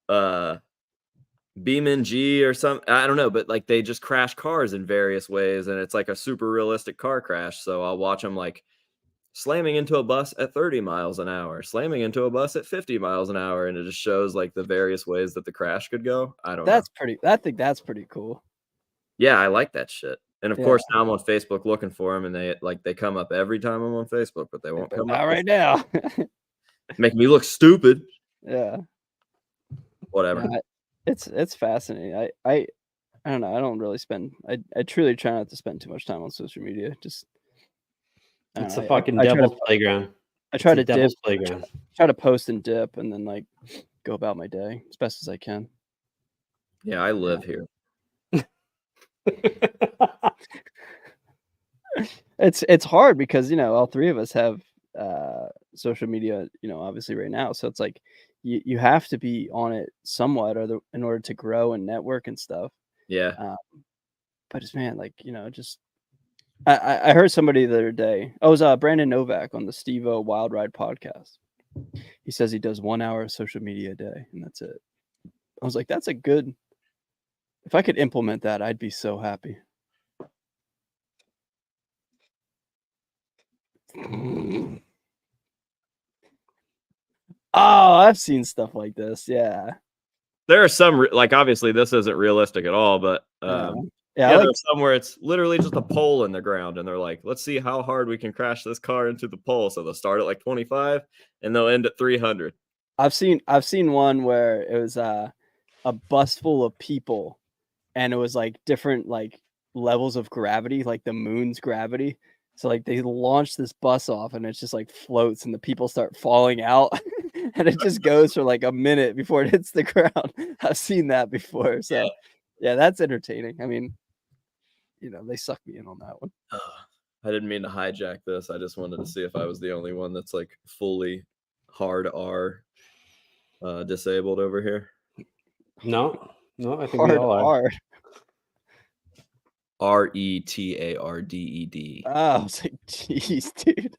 Beam and G or something. I don't know, but like they just crash cars in various ways, and it's like a super realistic car crash. So I'll watch them like slamming into a bus at 30 miles an hour, slamming into a bus at 50 miles an hour, and it just shows like the various ways that the crash could go. I don't know. I think that's pretty cool. Yeah, I like that shit. And of course, now I'm on Facebook looking for them, and they come up every time I'm on Facebook, but they won't come up right now. Making me look stupid. Yeah. Whatever. Yeah, it's fascinating. I don't know. I don't really spend. I truly try not to spend too much time on social media. Just it's a fucking devil's playground. I try to dip. Playground. Try to post and dip, and then like go about my day as best as I can. Yeah, I live here. It's hard because all three of us have social media, obviously right now. So it's like you have to be on it somewhat, in order to grow and network and stuff. Yeah. But it's like just. I heard somebody the other day. Oh, it was Brandon Novak on the Steve-O Wild Ride podcast. He says he does 1 hour of social media a day, and that's it. I was like, that's a good. If I could implement that, I'd be so happy. Oh, I've seen stuff like this. Yeah. There are some like obviously this isn't realistic at all, but there's some where it's literally just a pole in the ground, and they're like, let's see how hard we can crash this car into the pole. So they'll start at like 25 and they'll end at 300. I've seen one where it was a bus full of people, and it was like different like levels of gravity, like the moon's gravity. So like they launch this bus off, and it's just like floats, and the people start falling out, and it just goes for like a minute before it hits the ground. I've seen that before. So yeah, that's entertaining. I mean, they sucked me in on that one. I didn't mean to hijack this. I just wanted to see if I was the only one that's like fully hard R disabled over here. No, I think hard we all are. RETARDED. Oh, I was like, jeez, dude.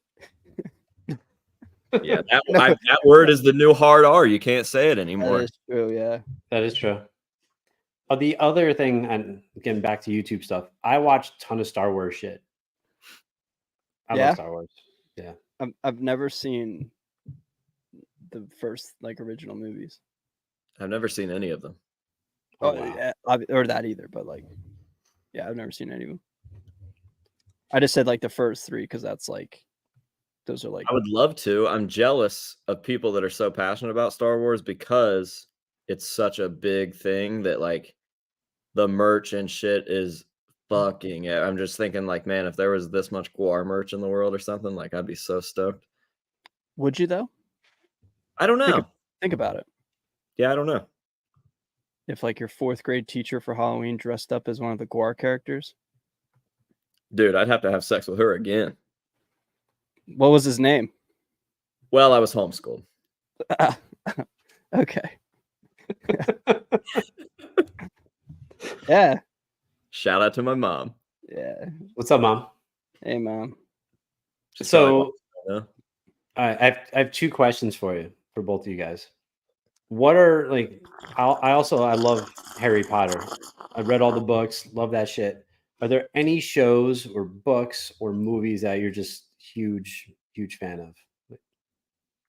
Yeah, that word is the new hard R. You can't say it anymore. That is true, yeah. That is true. The other thing, and getting back to YouTube stuff, I watch a ton of Star Wars shit. I love Star Wars. Yeah. I've never seen the first like original movies. I've never seen any of them. Oh, wow. Yeah, or that either, but like, yeah, I've never seen any of them. I just said like the first three because that's like, those are like. I would love to. I'm jealous of people that are so passionate about Star Wars because it's such a big thing that like the merch and shit is fucking. I'm just thinking like, man, if there was this much Guar merch in the world or something, like I'd be so stoked. Would you though? I don't know. Think about it. Yeah, I don't know. If like your 4th grade teacher for Halloween dressed up as one of the Guar characters. Dude, I'd have to have sex with her again. What was his name? Well, I was homeschooled. Okay. Yeah. Shout out to my mom. Yeah. What's up, Mom? Hey, Mom. So I have 2 questions for you, for both of you guys. What are like? I love Harry Potter. I've read all the books. Love that shit. Are there any shows or books or movies that you're just huge fan of?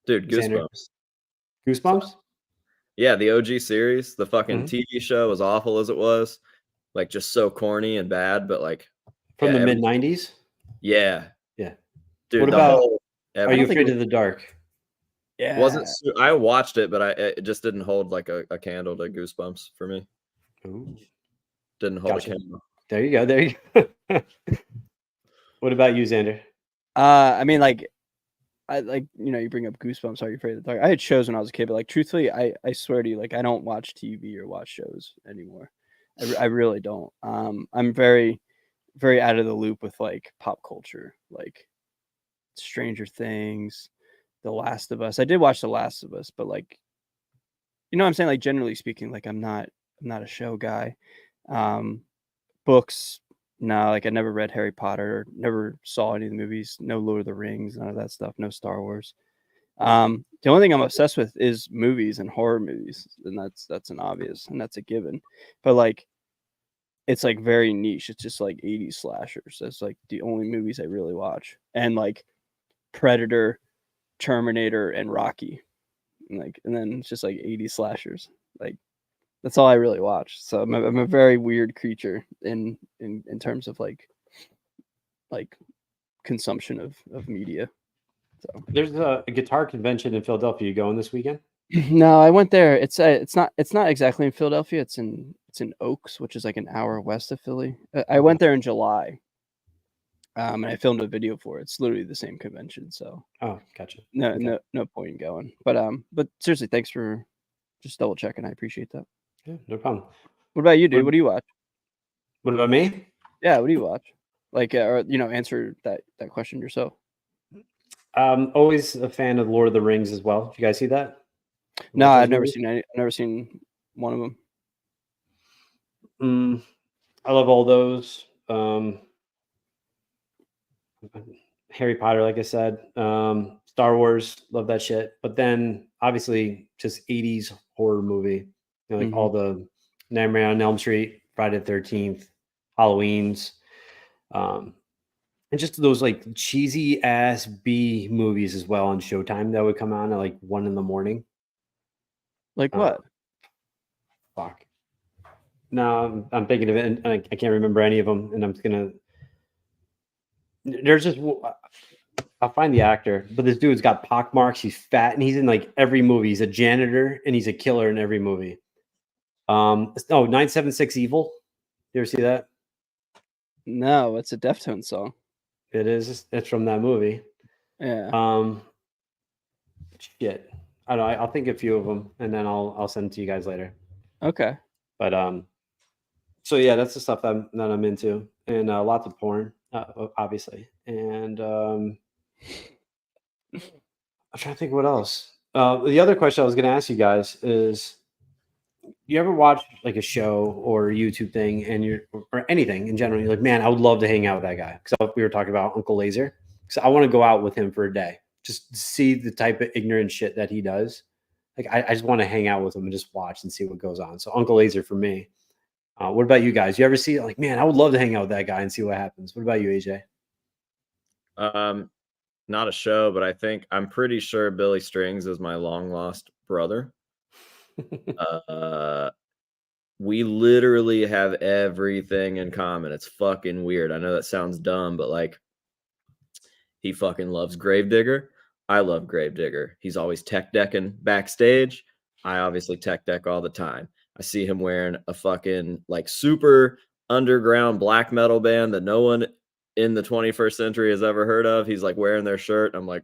Dude, Goosebumps. Goosebumps? Yeah, the OG series. The fucking TV show, as awful as it was, like just so corny and bad, but like from the mid-90s. Yeah. Yeah. Dude, what about? Are You Afraid of the Dark? Yeah. I watched it, but it just didn't hold like a candle to Goosebumps for me. Ooh. Didn't hold Gotcha. a candle. There you go. There you go. What about you, Xander? I mean, like, I like, you bring up Goosebumps. Are You Afraid of the Dark? I had shows when I was a kid, but like, truthfully, I swear to you, like, I don't watch TV or watch shows anymore. I really don't. I'm very, very out of the loop with like pop culture, like Stranger Things, The Last of Us. I did watch The Last of Us, but like, what I'm saying? Like, generally speaking, like, I'm not a show guy. Books, no, like I never read Harry Potter, never saw any of the movies, no Lord of the Rings, none of that stuff, no Star Wars. The only thing I'm obsessed with is movies and horror movies, and that's an obvious, and that's a given. But like, it's like very niche. It's just like 80s slashers. That's like the only movies I really watch, and like Predator, Terminator, and Rocky, and then it's just like 80s slashers. Like, that's all I really watch. So I'm a very weird creature in terms of like consumption of media. So There's a guitar convention in Philadelphia. You going this weekend? no, I went there. It's not exactly in Philadelphia. It's in Oaks, which is like an hour west of Philly. I went there in July, and I filmed a video for it. It's literally the same convention. So Oh, gotcha. no Okay. no point in going. But seriously, thanks for just double checking. I appreciate that. Yeah, no problem. What about you, dude? What do you watch? What about me? Yeah, what do you watch? Like, or answer that question yourself. Always a fan of Lord of the Rings as well. Did you guys see that? No, Watch those I've never movies? seen any. I've never seen one of them. I love all those. Harry Potter, like I said, Star Wars, love that shit. But then obviously just 80s horror movie, like all the Nightmare on Elm Street, Friday the 13th, Halloween's, and just those like cheesy ass B movies as well on Showtime that would come on at like 1 a.m. Like what? Fuck. No, I'm thinking of it, and I can't remember any of them, and I'm just gonna. There's just I'll find the actor, but this dude's got pock marks. He's fat, and he's in like every movie. He's a janitor, and he's a killer in every movie. 976 Evil. You ever see that? No, it's a Deftones song. It is. It's from that movie. Yeah. Shit. I don't know. I'll think of a few of them, and then I'll send it to you guys later. Okay. But so yeah, that's the stuff that I'm into, and lots of porn, obviously, and I'm trying to think what else. The other question I was going to ask you guys is, you ever watch like a show or a YouTube thing, and or anything in general, you're like, man, I would love to hang out with that guy. So we were talking about Uncle Laser, so I want to go out with him for a day, just see the type of ignorant shit that he does. Like I just want to hang out with him and just watch and see what goes on. So Uncle Laser for me. What about you guys? You ever see like, man, I would love to hang out with that guy and see what happens. What about you, AJ? Not a show, but I'm pretty sure Billy Strings is my long lost brother. We literally have everything in common. It's fucking weird. I know that sounds dumb, but like, he fucking loves Gravedigger. I love Gravedigger. He's always tech decking backstage. I obviously tech deck all the time. I see him wearing a fucking like super underground black metal band that no one in the 21st century has ever heard of. He's like wearing their shirt. I'm like,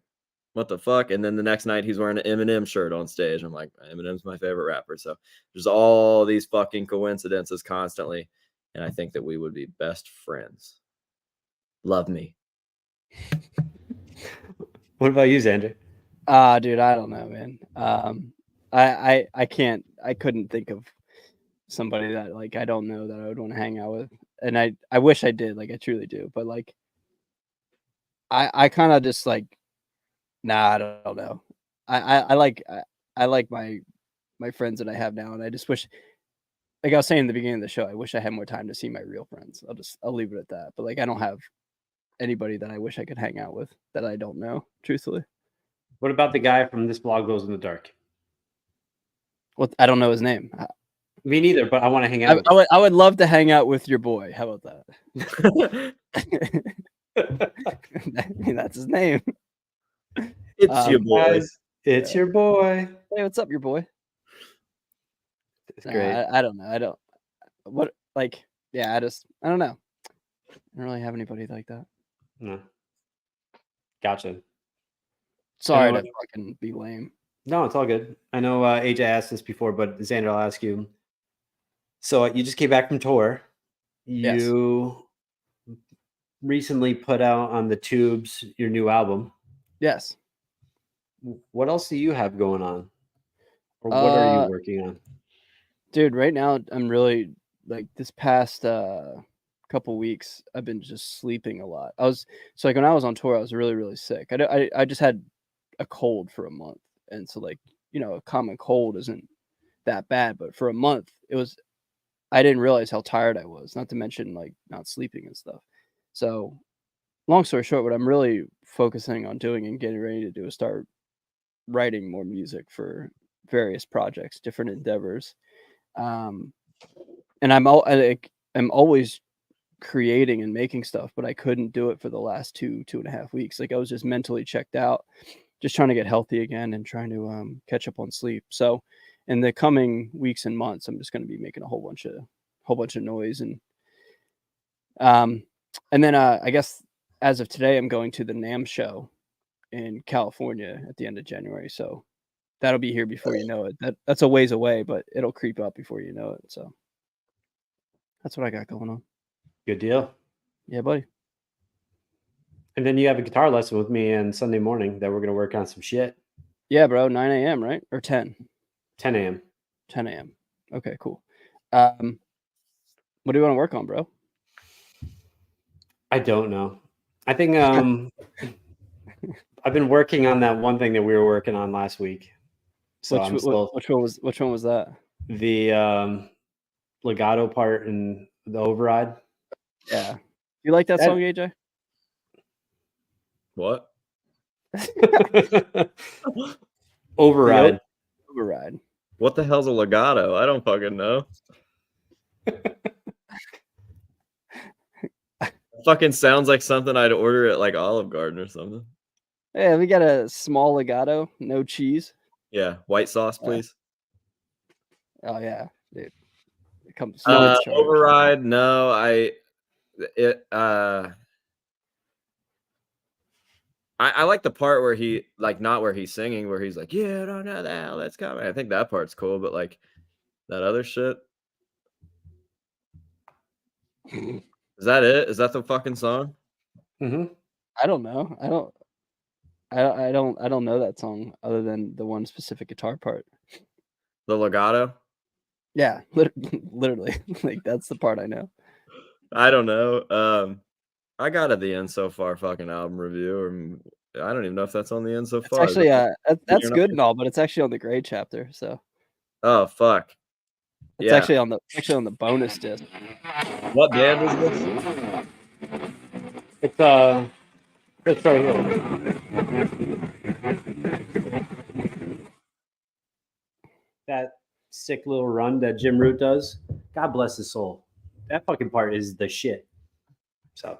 what the fuck? And then the next night he's wearing an Eminem shirt on stage. I'm like, Eminem's my favorite rapper. So there's all these fucking coincidences constantly. And I think that we would be best friends. Love me. What about you, Xander? Dude, I don't know, man. I couldn't think of somebody that like I don't know that I would want to hang out with, and I wish I did, like I truly do, but like I kind of just like, nah, I don't know. I like my friends that I have now, and I just wish, like I was saying in the beginning of the show, I wish I had more time to see my real friends. I'll leave it at that. But like I don't have anybody that I wish I could hang out with that I don't know, truthfully. What about the guy from This Blog Goes in the Dark? Well, I don't know his name. Me neither, but I want to hang out. I would love to hang out with your boy. How about that? I mean, that's his name. It's your boy. It's your boy. Hey, what's up, your boy? It's Nah, great. I don't know. I don't. What like? Yeah, I don't know. I don't really have anybody like that. No. Gotcha. Sorry know to fucking be lame. No, it's all good. I know AJ asked this before, but Xander, I'll ask you. So you just came back from tour. Yes. You recently put out on the Tubes your new album. Yes. What else do you have going on? Or what are you working on? Dude, right now I'm really like this past couple weeks I've been just sleeping a lot. So like when I was on tour I was really really sick. I just had a cold for a month, and so like a common cold isn't that bad, but for a month I didn't realize how tired I was, not to mention like not sleeping and stuff. So long story short, what I'm really focusing on doing and getting ready to do is start writing more music for various projects, different endeavors. And I'm always creating and making stuff, but I couldn't do it for the last 2.5 weeks. Like I was just mentally checked out, just trying to get healthy again and trying to catch up on sleep. So in the coming weeks and months, I'm just going to be making a whole bunch of noise, and then I guess as of today, I'm going to the NAMM show in California at the end of January. So that'll be here before you know it. That's a ways away, but it'll creep up before you know it. So that's what I got going on. Good deal. Yeah, buddy. And then you have a guitar lesson with me on Sunday morning that we're going to work on some shit. Yeah, bro. 9 a.m., right? Or 10? 10 a.m. 10 a.m. Okay, cool. What do you want to work on, bro? I don't know. I think I've been working on that one thing that we were working on last week. So which one was that? The legato part and the override. Yeah. You like that song, AJ? What? Override. Override. What the hell's a legato? I don't fucking know. Fucking sounds like something I'd order at like Olive Garden or something. Yeah, we got a small legato, no cheese. Yeah, white sauce, please. Oh yeah, dude. It comes override. No, I like the part where he like not where he's singing, where he's like, yeah, I don't know the hell that's coming. I think that part's cool, but like that other shit. Is that it? Is that the fucking song? Mm-hmm. I don't know. I don't know that song other than the one specific guitar part. The legato? Yeah, literally. Like that's the part I know. I don't know. I got at the end so far fucking album review, or I don't even know if that's on the end so far. Actually, that's good and all, but it's actually on the grade chapter. So. Oh fuck. It's actually on the bonus disc. What band is this? It's right here. That sick little run that Jim Root does. God bless his soul. That fucking part is the shit. So.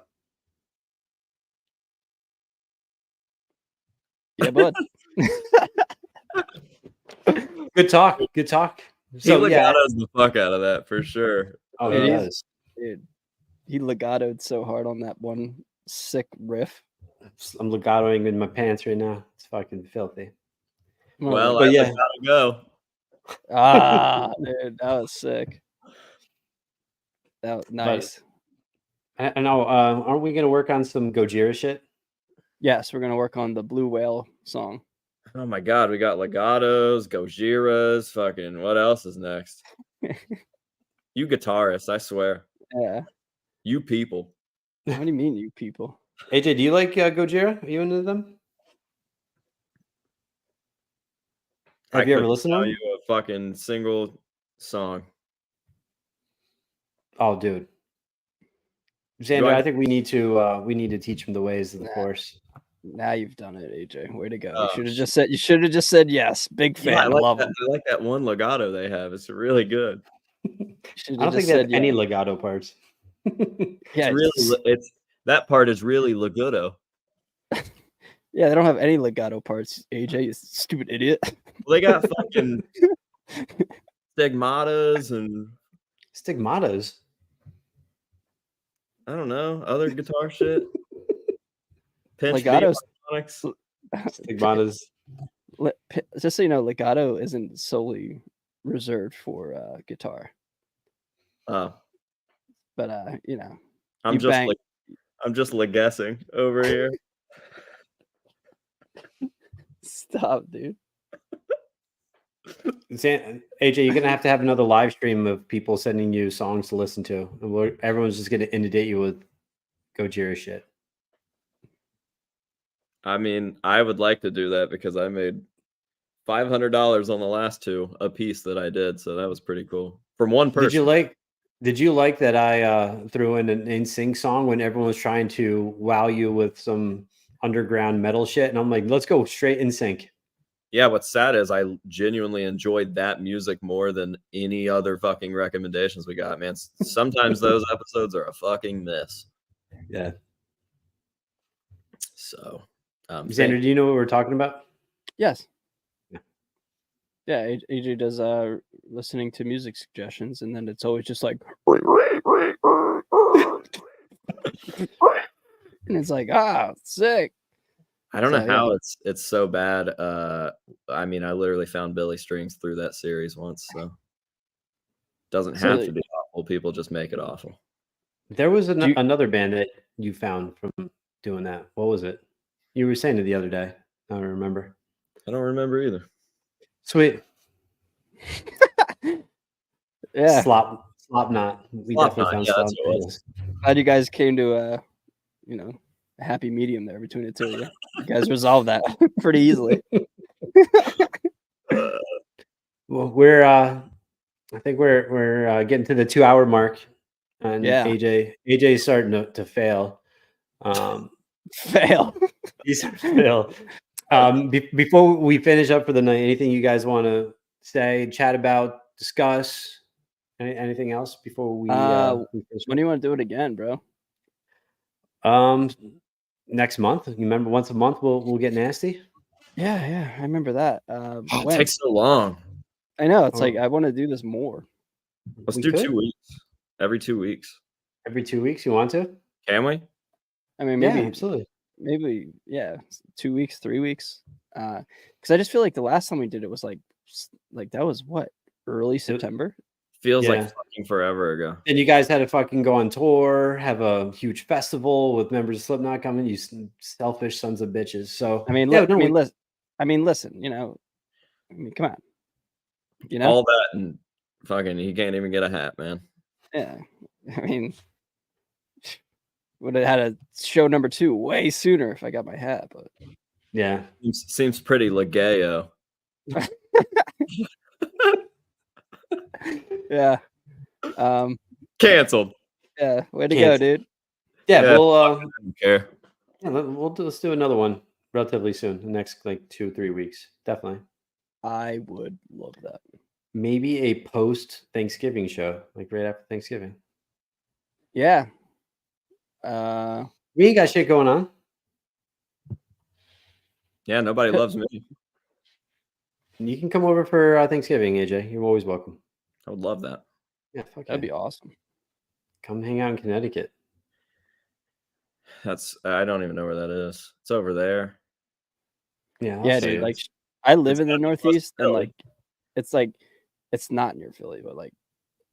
Yeah, bud. Good talk. Good talk. So he legato's the fuck out of that for sure. Oh, he does. Dude, he legatoed so hard on that one sick riff. I'm legatoing in my pants right now. It's fucking filthy. Well, but gotta go. Dude, that was sick. That was nice. I know. Aren't we gonna work on some Gojira shit? Yes, we're gonna work on the Blue Whale song. Oh my god, we got legatos, Gojiras, fucking what else is next? You guitarists, I swear. Yeah. You people. What do you mean, you people? AJ, do you like Gojira? Are you into them? Have you ever listened to them? You a fucking single song. Oh, dude. Xander, I think we need to teach him the ways of the Force. Now you've done it, AJ. Way to go! You should have just said yes. Big fan. I love that. I like that one legato they have. It's really good. I don't think they have any legato parts. Yeah, it's that part is really legato. Yeah, they don't have any legato parts. AJ, you stupid idiot. Well, they got fucking stigmatas and Stigmatas. I don't know other guitar shit. Pinch V Legatos. harmonics. Stigmatas. Just so you know, legato isn't solely reserved for guitar, Oh, but you know, I'm you just bang- like I'm just guessing over here. stop, dude. AJ, you're gonna have to have another live stream of people sending you songs to listen to, and everyone's just gonna inundate you with Gojira shit. I mean, I would like to do that because I made $500 on the last two a piece that I did, so that was pretty cool from one person. Did you like that I threw in an NSYNC song when everyone was trying to wow you with some underground metal shit, and I'm like, let's go straight NSYNC. Yeah, what's sad is I genuinely enjoyed that music more than any other fucking recommendations we got, man. Sometimes those episodes are a fucking mess. Yeah. So, Xander, do you know what we're talking about? Yes. Yeah, AJ does listening to music suggestions, and then it's always just like, and it's like, sick. I don't know So, how it's so bad. I mean, I literally found Billy Strings through that series once, so doesn't have to be awful. People just make it awful. There was another band that you found from doing that. What was it? You were saying it the other day. I don't remember. I don't remember either. Sweet. Yeah. Slop knot. We definitely found Slop knot. Glad you guys came to a happy medium there between the two of you. You guys resolved that pretty easily. Well, we're I think we're getting to the 2-hour mark, and AJ's starting to fail. Fail. He's fail. Before we finish up for the night, anything you guys want to say, chat about, discuss? Anything else before we finish? When do you want to do it again, bro? Next month. You remember once a month we'll get nasty? Yeah, I remember that. It takes so long. I know. It's like I want to do this more. Let's do 2 weeks. Every 2 weeks. Every 2 weeks, you want to? Can we? I mean, maybe absolutely. Maybe 2 weeks, 3 weeks. Because I just feel like the last time we did it was like that was what, early September? Feels like fucking forever ago. And you guys had to fucking go on tour, have a huge festival with members of Slipknot coming. You selfish sons of bitches. So I mean, listen. Come on. All that and fucking, he can't even get a hat, man. Yeah, I mean, would have had a show number 2 way sooner if I got my hat. But yeah, seems pretty legayo. Yeah. Canceled. Yeah, way to go, dude. Yeah, we'll I don't care. Yeah, let's do another one relatively soon. The next 2-3 weeks, definitely. I would love that. Maybe a post Thanksgiving show, like right after Thanksgiving. Yeah. We ain't got shit going on. Yeah, nobody loves me. You can come over for Thanksgiving, AJ. You're always welcome. I would love that. Yeah, that'd be awesome. Come hang out in Connecticut. I don't even know where that is. It's over there. Yeah, dude. Like, I live in the Northeast, and it's not near Philly, but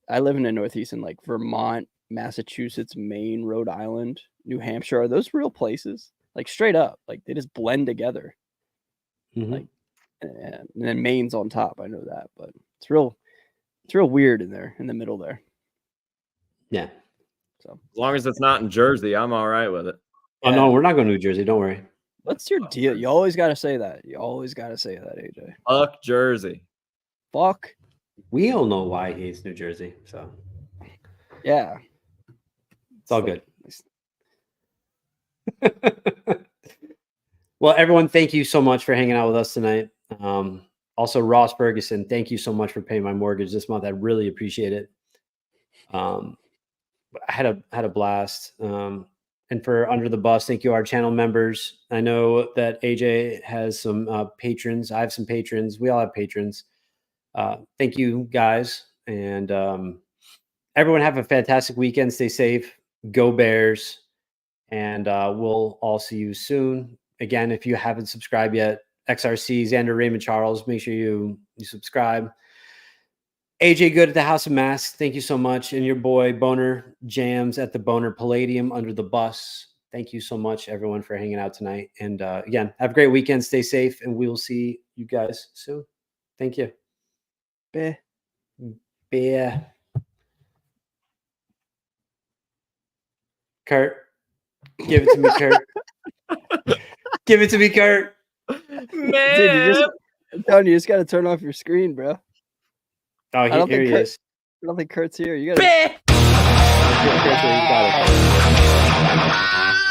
I live in the Northeast, and Vermont, Massachusetts, Maine, Rhode Island, New Hampshire. Are those real places? Like, straight up, they just blend together. Mm-hmm. And then Maine's on top. I know that, but it's real weird in there, in the middle there. Yeah. So as long as it's not in Jersey, I'm all right with it. Oh no, we're not going to New Jersey. Don't worry. What's your deal? You always got to say that. You always got to say that, AJ. Fuck Jersey. Fuck. We all know why he hates New Jersey. So yeah, it's all good. Well, everyone, thank you so much for hanging out with us tonight. Also, Ross Ferguson, thank you so much for paying my mortgage this month. I really appreciate it. I had a blast. And for Under the Bus, thank you, our channel members. I know that AJ has some patrons. I have some patrons. We all have patrons. Thank you, guys. And everyone have a fantastic weekend. Stay safe. Go Bears. And we'll all see you soon. Again, if you haven't subscribed yet, XRC, Xander, Raymond, Charles, make sure you subscribe. AJ Good at the House of Masks, thank you so much. And your boy Boner Jams at the Boner Palladium Under the Bus. Thank you so much, everyone, for hanging out tonight. And again, have a great weekend. Stay safe, and we will see you guys soon. Thank you. Beh. Beer. Kurt, give it to me, Kurt. Give it to me, Kurt. Man. Dude, I'm telling you, you just got to turn off your screen, bro. Oh, here he is. I don't think Kurt's here. You got to. Beh. Kurt's here, you got it.